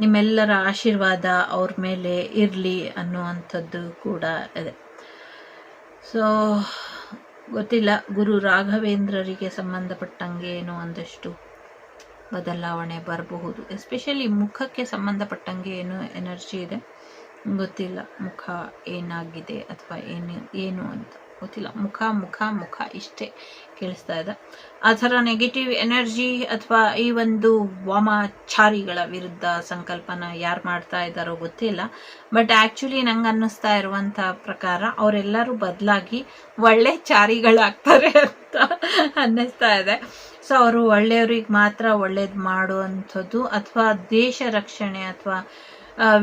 ನಿಮ್ಮೆಲ್ಲರ ಆಶೀರ್ವಾದ ಅವ್ರ ಮೇಲೆ ಇರಲಿ ಅನ್ನುವಂಥದ್ದು ಕೂಡ ಇದೆ. ಸೊ ಗೊತ್ತಿಲ್ಲ, ಗುರು ರಾಘವೇಂದ್ರರಿಗೆ ಸಂಬಂಧಪಟ್ಟಂಗೆ ಏನೋ ಒಂದಷ್ಟು ಬದಲಾವಣೆ ಬರಬಹುದು. ಎಸ್ಪೆಷಲಿ ಮುಖಕ್ಕೆ ಸಂಬಂಧಪಟ್ಟಂಗೆ ಏನೋ ಎನರ್ಜಿ ಇದೆ, ಗೊತ್ತಿಲ್ಲ ಮುಖ ಏನಾಗಿದೆ ಅಥವಾ ಏನು ಅಂತ ಗೊತ್ತಿಲ್ಲ. ಮುಖ ಇಷ್ಟೇ ಕೇಳಿಸ್ತಾ ಇದೆ. ಆ ಥರ ನೆಗೆಟಿವ್ ಎನರ್ಜಿ ಅಥವಾ ಈ ಒಂದು ವಾಮಾಚಾರಿಗಳ ವಿರುದ್ಧ ಸಂಕಲ್ಪನ ಯಾರು ಮಾಡ್ತಾ ಇದ್ದಾರೋ ಗೊತ್ತಿಲ್ಲ. ಬಟ್ ಆ್ಯಕ್ಚುಲಿ ನಂಗೆ ಅನ್ನಿಸ್ತಾ ಇರುವಂಥ ಪ್ರಕಾರ ಅವರೆಲ್ಲರೂ ಬದಲಾಗಿ ಒಳ್ಳೆ ಚಾರಿಗಳಾಗ್ತಾರೆ ಅಂತ ಅನ್ನಿಸ್ತಾ ಇದೆ. ಸೊ ಅವರು ಒಳ್ಳೆಯವ್ರಿಗೆ ಮಾತ್ರ ಒಳ್ಳೇದು ಮಾಡುವಂಥದ್ದು, ಅಥವಾ ದೇಶ ರಕ್ಷಣೆ ಅಥವಾ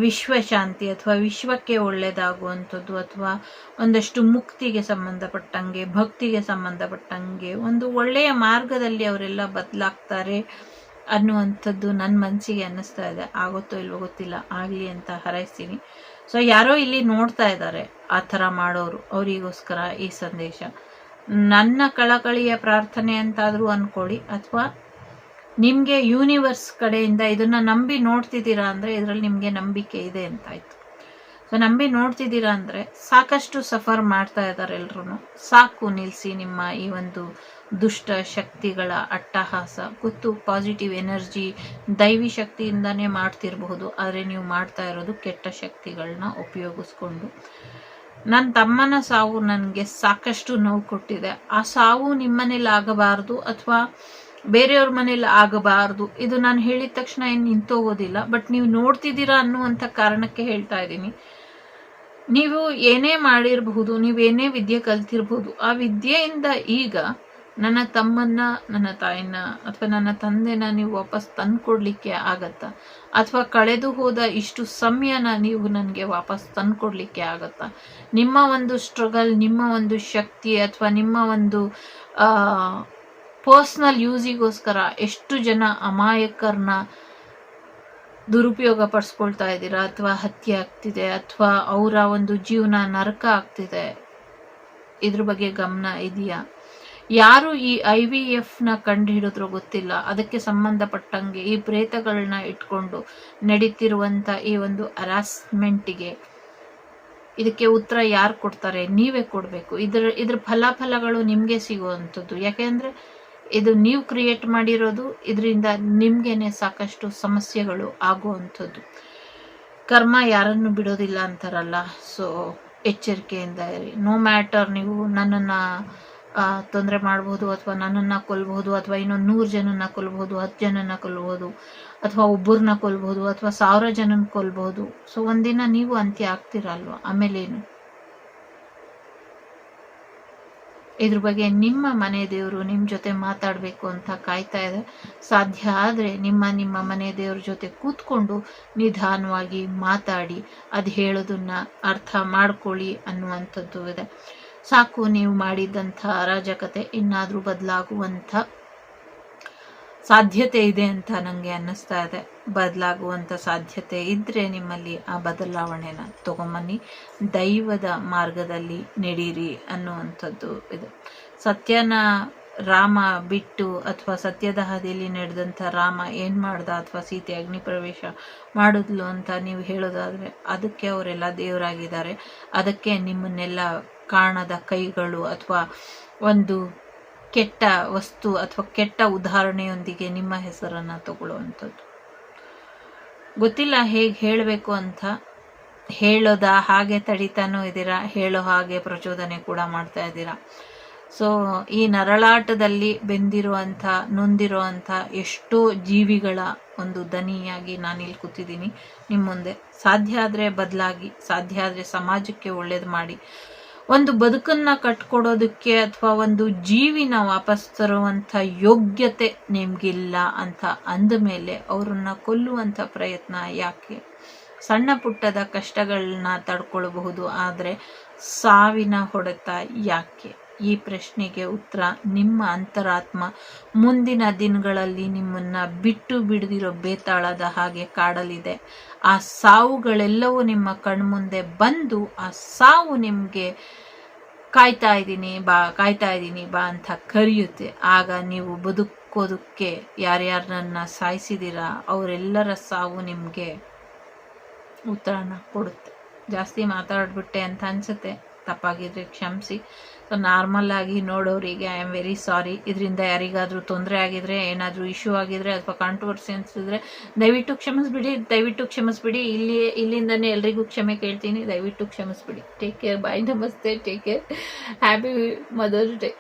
ವಿಶ್ವಶಾಂತಿ ಅಥವಾ ವಿಶ್ವಕ್ಕೆ ಒಳ್ಳೆಯದಾಗುವಂಥದ್ದು, ಅಥವಾ ಒಂದಷ್ಟು ಮುಕ್ತಿಗೆ ಸಂಬಂಧಪಟ್ಟಂಗೆ, ಭಕ್ತಿಗೆ ಸಂಬಂಧಪಟ್ಟಂಗೆ ಒಂದು ಒಳ್ಳೆಯ ಮಾರ್ಗದಲ್ಲಿ ಅವರೆಲ್ಲ ಬದಲಾಗ್ತಾರೆ ಅನ್ನುವಂಥದ್ದು ನನ್ನ ಮನಸ್ಸಿಗೆ ಅನ್ನಿಸ್ತಾ ಇದೆ. ಆಗುತ್ತೋ ಇಲ್ವೋ ಗೊತ್ತಿಲ್ಲ, ಆಗಲಿ ಅಂತ ಹಾರೈಸ್ತೀನಿ. ಸೊ ಯಾರೋ ಇಲ್ಲಿ ನೋಡ್ತಾ ಇದ್ದಾರೆ ಆ ಥರ ಮಾಡೋರು, ಅವರಿಗೋಸ್ಕರ ಈ ಸಂದೇಶ. ನನ್ನ ಕಳಕಳಿಯ ಪ್ರಾರ್ಥನೆ ಅಂತಾದರೂ ಅಂದ್ಕೊಳ್ಳಿ, ಅಥವಾ ನಿಮಗೆ ಯೂನಿವರ್ಸ್ ಕಡೆಯಿಂದ ಇದನ್ನು ನಂಬಿ ನೋಡ್ತಿದ್ದೀರಾ ಅಂದರೆ ಇದರಲ್ಲಿ ನಿಮಗೆ ನಂಬಿಕೆ ಇದೆ ಅಂತಾಯ್ತು. ಸೊ ನಂಬಿ ನೋಡ್ತಿದ್ದೀರಾ ಅಂದರೆ ಸಾಕಷ್ಟು ಸಫರ್ ಮಾಡ್ತಾ ಇದ್ದಾರೆ ಎಲ್ರೂ. ಸಾಕು, ನಿಲ್ಲಿಸಿ ನಿಮ್ಮ ಈ ಒಂದು ದುಷ್ಟ ಶಕ್ತಿಗಳ ಅಟ್ಟಹಾಸ. ಗೊತ್ತು, ಪಾಸಿಟಿವ್ ಎನರ್ಜಿ ದೈವಿ ಶಕ್ತಿಯಿಂದನೇ ಮಾಡ್ತಿರಬಹುದು, ಆದರೆ ನೀವು ಮಾಡ್ತಾ ಇರೋದು ಕೆಟ್ಟ ಶಕ್ತಿಗಳನ್ನ ಉಪಯೋಗಿಸ್ಕೊಂಡು. ನನ್ನ ತಮ್ಮನ ಸಾವು ನನಗೆ ಸಾಕಷ್ಟು ನೋವು ಕೊಟ್ಟಿದೆ. ಆ ಸಾವು ನಿಮ್ಮನೇಲಿ ಆಗಬಾರ್ದು ಅಥವಾ ಬೇರೆಯವ್ರ ಮನೇಲಿ ಆಗಬಾರ್ದು. ಇದು ನಾನು ಹೇಳಿದ ತಕ್ಷಣ ಏನು ನಿಂತೋಗೋದಿಲ್ಲ, ಬಟ್ ನೀವು ನೋಡ್ತಿದ್ದೀರಾ ಅನ್ನುವಂಥ ಕಾರಣಕ್ಕೆ ಹೇಳ್ತಾ ಇದ್ದೀನಿ. ನೀವು ಏನೇ ಮಾಡಿರಬಹುದು, ನೀವೇನೇ ವಿದ್ಯೆ ಕಲ್ತಿರ್ಬೋದು, ಆ ವಿದ್ಯೆಯಿಂದ ಈಗ ನನ್ನ ತಮ್ಮನ್ನ, ನನ್ನ ತಾಯಿನ ಅಥವಾ ನನ್ನ ತಂದೆನ ನೀವು ವಾಪಸ್ ತಂದ್ಕೊಡ್ಲಿಕ್ಕೆ ಆಗತ್ತಾ? ಅಥವಾ ಕಳೆದು ಹೋದ ಇಷ್ಟು ಸಮಯನ ನೀವು ನನಗೆ ವಾಪಸ್ ತಂದ್ಕೊಡ್ಲಿಕ್ಕೆ ಆಗತ್ತಾ? ನಿಮ್ಮ ಒಂದು ಸ್ಟ್ರಗಲ್, ನಿಮ್ಮ ಒಂದು ಶಕ್ತಿ ಅಥವಾ ನಿಮ್ಮ ಒಂದು ಪರ್ಸ್ನಲ್ ಯೂಸಿಗೋಸ್ಕರ ಎಷ್ಟು ಜನ ಅಮಾಯಕರನ್ನ ದುರುಪಯೋಗ ಪಡಿಸ್ಕೊಳ್ತಾ ಇದ್ದೀರಾ, ಅಥವಾ ಹತ್ಯೆ ಆಗ್ತಿದೆ, ಅಥವಾ ಅವರ ಒಂದು ಜೀವನ ನರಕ ಆಗ್ತಿದೆ. ಇದ್ರ ಬಗ್ಗೆ ಗಮನ ಇದೆಯಾ? ಯಾರು ಈ IVF ಕಂಡು ಹಿಡಿದ್ರೂ ಗೊತ್ತಿಲ್ಲ. ಅದಕ್ಕೆ ಸಂಬಂಧಪಟ್ಟಂಗೆ ಈ ಪ್ರೇತಗಳನ್ನ ಇಟ್ಕೊಂಡು ನಡೀತಿರುವಂಥ ಈ ಒಂದು ಹರಾಸ್ಮೆಂಟಿಗೆ ಇದಕ್ಕೆ ಉತ್ತರ ಯಾರು ಕೊಡ್ತಾರೆ? ನೀವೇ ಕೊಡಬೇಕು. ಇದ್ರ ಫಲಾಫಲಗಳು ನಿಮಗೆ ಸಿಗುವಂಥದ್ದು. ಯಾಕೆಂದರೆ ಇದು ನೀವು ಕ್ರಿಯೇಟ್ ಮಾಡಿರೋದು, ಇದರಿಂದ ನಿಮಗೇನೆ ಸಾಕಷ್ಟು ಸಮಸ್ಯೆಗಳು ಆಗುವಂಥದ್ದು. ಕರ್ಮ ಯಾರನ್ನು ಬಿಡೋದಿಲ್ಲ ಅಂತಾರಲ್ಲ, ಸೊ ಎಚ್ಚರಿಕೆಯಿಂದ ಇರಿ. ನೋ ಮ್ಯಾಟರ್, ನೀವು ನನ್ನನ್ನು ತೊಂದರೆ ಮಾಡ್ಬೋದು, ಅಥವಾ ನನ್ನನ್ನು ಕೊಲ್ಬಹುದು, ಅಥವಾ ಇನ್ನೊಂದು 100 ಜನನ್ನ ಕೊಲ್ಬಹುದು, 10 ಜನನ್ನ ಕೊಲ್ಬಹುದು, ಅಥವಾ ಒಬ್ಬರನ್ನ ಕೊಲ್ಬಹುದು, ಅಥವಾ 1000 ಜನನ ಕೊಲ್ಬಹುದು. ಸೊ ಒಂದಿನ ನೀವು ಅಂತ್ಯ ಆಗ್ತಿರಲ್ವ, ಆಮೇಲೇನು? ಇದ್ರ ಬಗ್ಗೆ ನಿಮ್ಮ ಮನೆ ದೇವರು ನಿಮ್ಮ ಜೊತೆ ಮಾತಾಡಬೇಕು ಅಂತ ಕಾಯ್ತಾ ಇದೆ. ಸಾಧ್ಯ ಆದರೆ ನಿಮ್ಮ ಮನೆ ದೇವ್ರ ಜೊತೆ ಕೂತ್ಕೊಂಡು ನಿಧಾನವಾಗಿ ಮಾತಾಡಿ ಅದು ಹೇಳೋದನ್ನ ಅರ್ಥ ಮಾಡ್ಕೊಳ್ಳಿ ಅನ್ನುವಂಥದ್ದು ಇದೆ. ಸಾಕು, ನೀವು ಮಾಡಿದ್ದಂಥ ಅರಾಜಕತೆ ಇನ್ನಾದರೂ ಬದಲಾಗುವಂಥ ಸಾಧ್ಯತೆ ಇದೆ ಅಂತ ನನಗೆ ಅನ್ನಿಸ್ತಾ ಇದೆ. ಬದಲಾಗುವಂಥ ಸಾಧ್ಯತೆ ಇದ್ದರೆ ನಿಮ್ಮಲ್ಲಿ ಆ ಬದಲಾವಣೆನ ತಗೊಂಬನ್ನಿ, ದೈವದ ಮಾರ್ಗದಲ್ಲಿ ನಡೀರಿ ಅನ್ನುವಂಥದ್ದು ಇದೆ. ಸತ್ಯನ ರಾಮ ಬಿಟ್ಟು, ಅಥವಾ ಸತ್ಯದ ಹಾದಿಯಲ್ಲಿ ನಡೆದಂಥ ರಾಮ ಏನು ಮಾಡ್ದ, ಅಥವಾ ಸೀತೆ ಅಗ್ನಿ ಪ್ರವೇಶ ಮಾಡಿದ್ಲು ಅಂತ ನೀವು ಹೇಳೋದಾದರೆ ಅದಕ್ಕೆ ಅವರೆಲ್ಲ ದೇವರಾಗಿದ್ದಾರೆ. ಅದಕ್ಕೆ ನಿಮ್ಮನ್ನೆಲ್ಲ ಕಾಣದ ಕೈಗಳು ಅಥವಾ ಒಂದು ಕೆಟ್ಟ ವಸ್ತು ಅಥವಾ ಕೆಟ್ಟ ಉದಾಹರಣೆಯೊಂದಿಗೆ ನಿಮ್ಮ ಹೆಸರನ್ನು ತಗೊಳ್ಳುವಂಥದ್ದು. ಗೊತ್ತಿಲ್ಲ ಹೇಗೆ ಹೇಳಬೇಕು ಅಂತ. ಹೇಳೋದ ಹಾಗೆ ತಡಿತಾನೂ ಇದ್ದೀರಾ, ಹೇಳೋ ಹಾಗೆ ಪ್ರಚೋದನೆ ಕೂಡ ಮಾಡ್ತಾ ಇದ್ದೀರಾ. ಸೊ ಈ ನರಳಾಟದಲ್ಲಿ ಬೆಂದಿರುವಂಥ ನೊಂದಿರುವಂಥ ಎಷ್ಟೋ ಜೀವಿಗಳ ಒಂದು ದನಿಯಾಗಿ ನಾನಿಲ್ಲಿ ಕೂತಿದ್ದೀನಿ ನಿಮ್ಮ ಮುಂದೆ. ಸಾಧ್ಯ ಆದರೆ ಬದಲಾಗಿ, ಸಾಧ್ಯ ಆದರೆ ಸಮಾಜಕ್ಕೆ ಒಳ್ಳೇದು ಮಾಡಿ, ಒಂದು ಬದುಕನ್ನ ಕಟ್ಕೊಡೋದಕ್ಕೆ ಅಥವಾ ಒಂದು ಜೀವಿನ ವಾಪಸ್ ತರುವಂಥ ಯೋಗ್ಯತೆ ನಿಮ್ಗಿಲ್ಲ ಅಂತ ಅಂದ ಮೇಲೆ ಅವ್ರನ್ನ ಕೊಲ್ಲುವಂಥ ಪ್ರಯತ್ನ ಯಾಕೆ? ಸಣ್ಣ ಪುಟ್ಟದ ಕಷ್ಟಗಳನ್ನ ತಡ್ಕೊಳ್ಬಹುದು, ಆದರೆ ಸಾವಿನ ಹೊಡೆತ ಯಾಕೆ? ಈ ಪ್ರಶ್ನೆಗೆ ಉತ್ತರ ನಿಮ್ಮ ಅಂತರಾತ್ಮ ಮುಂದಿನ ದಿನಗಳಲ್ಲಿ ನಿಮ್ಮನ್ನ ಬಿಟ್ಟು ಬಿಡದಿರೋ ಬೇತಾಳದ ಹಾಗೆ ಕಾಡಲಿದೆ. ಆ ಸಾವುಗಳೆಲ್ಲವೂ ನಿಮ್ಮ ಕಣ್ಮುಂದೆ ಬಂದು ಆ ಸಾವು ನಿಮಗೆ ಕಾಯ್ತಾ ಇದ್ದೀನಿ ಬಾ ಅಂತ ಕರೆಯುತ್ತೆ. ಆಗ ನೀವು ಬದುಕೋದಕ್ಕೆ ಯಾರ್ಯಾರನ್ನ ಸಾಯಿಸಿದ್ದೀರಾ ಅವರೆಲ್ಲರ ಸಾವು ನಿಮಗೆ ಉತ್ತರನ ಕೊಡುತ್ತೆ. ಜಾಸ್ತಿ ಮಾತಾಡ್ಬಿಟ್ಟೆ ಅಂತ ಅನ್ಸುತ್ತೆ, ತಪ್ಪಾಗಿದ್ರೆ ಕ್ಷಮಿಸಿ. ಸೊ ನಾರ್ಮಲ್ ಆಗಿ ನೋಡೋರಿಗೆ ಐ ಆಮ್ ವೆರಿ ಸಾರಿ. ಇದರಿಂದ ಯಾರಿಗಾದ್ರೂ ತೊಂದರೆ ಆಗಿದ್ರೆ, ಏನಾದರೂ ಇಶ್ಯೂ ಆಗಿದ್ರೆ ಅಥವಾ ಕಾಂಟ್ರವರ್ಸಿ ಅನಿಸಿದ್ರೆ ದಯವಿಟ್ಟು ಕ್ಷಮಿಸ್ಬಿಡಿ. ಇಲ್ಲಿಂದನೇ ಎಲ್ರಿಗೂ ಕ್ಷಮೆ ಕೇಳ್ತೀನಿ. ದಯವಿಟ್ಟು ಕ್ಷಮಿಸ್ಬಿಡಿ. ಟೇಕ್ ಕೇರ್, ಬಾಯ್, ನಮಸ್ತೆ, take care, happy mother's day.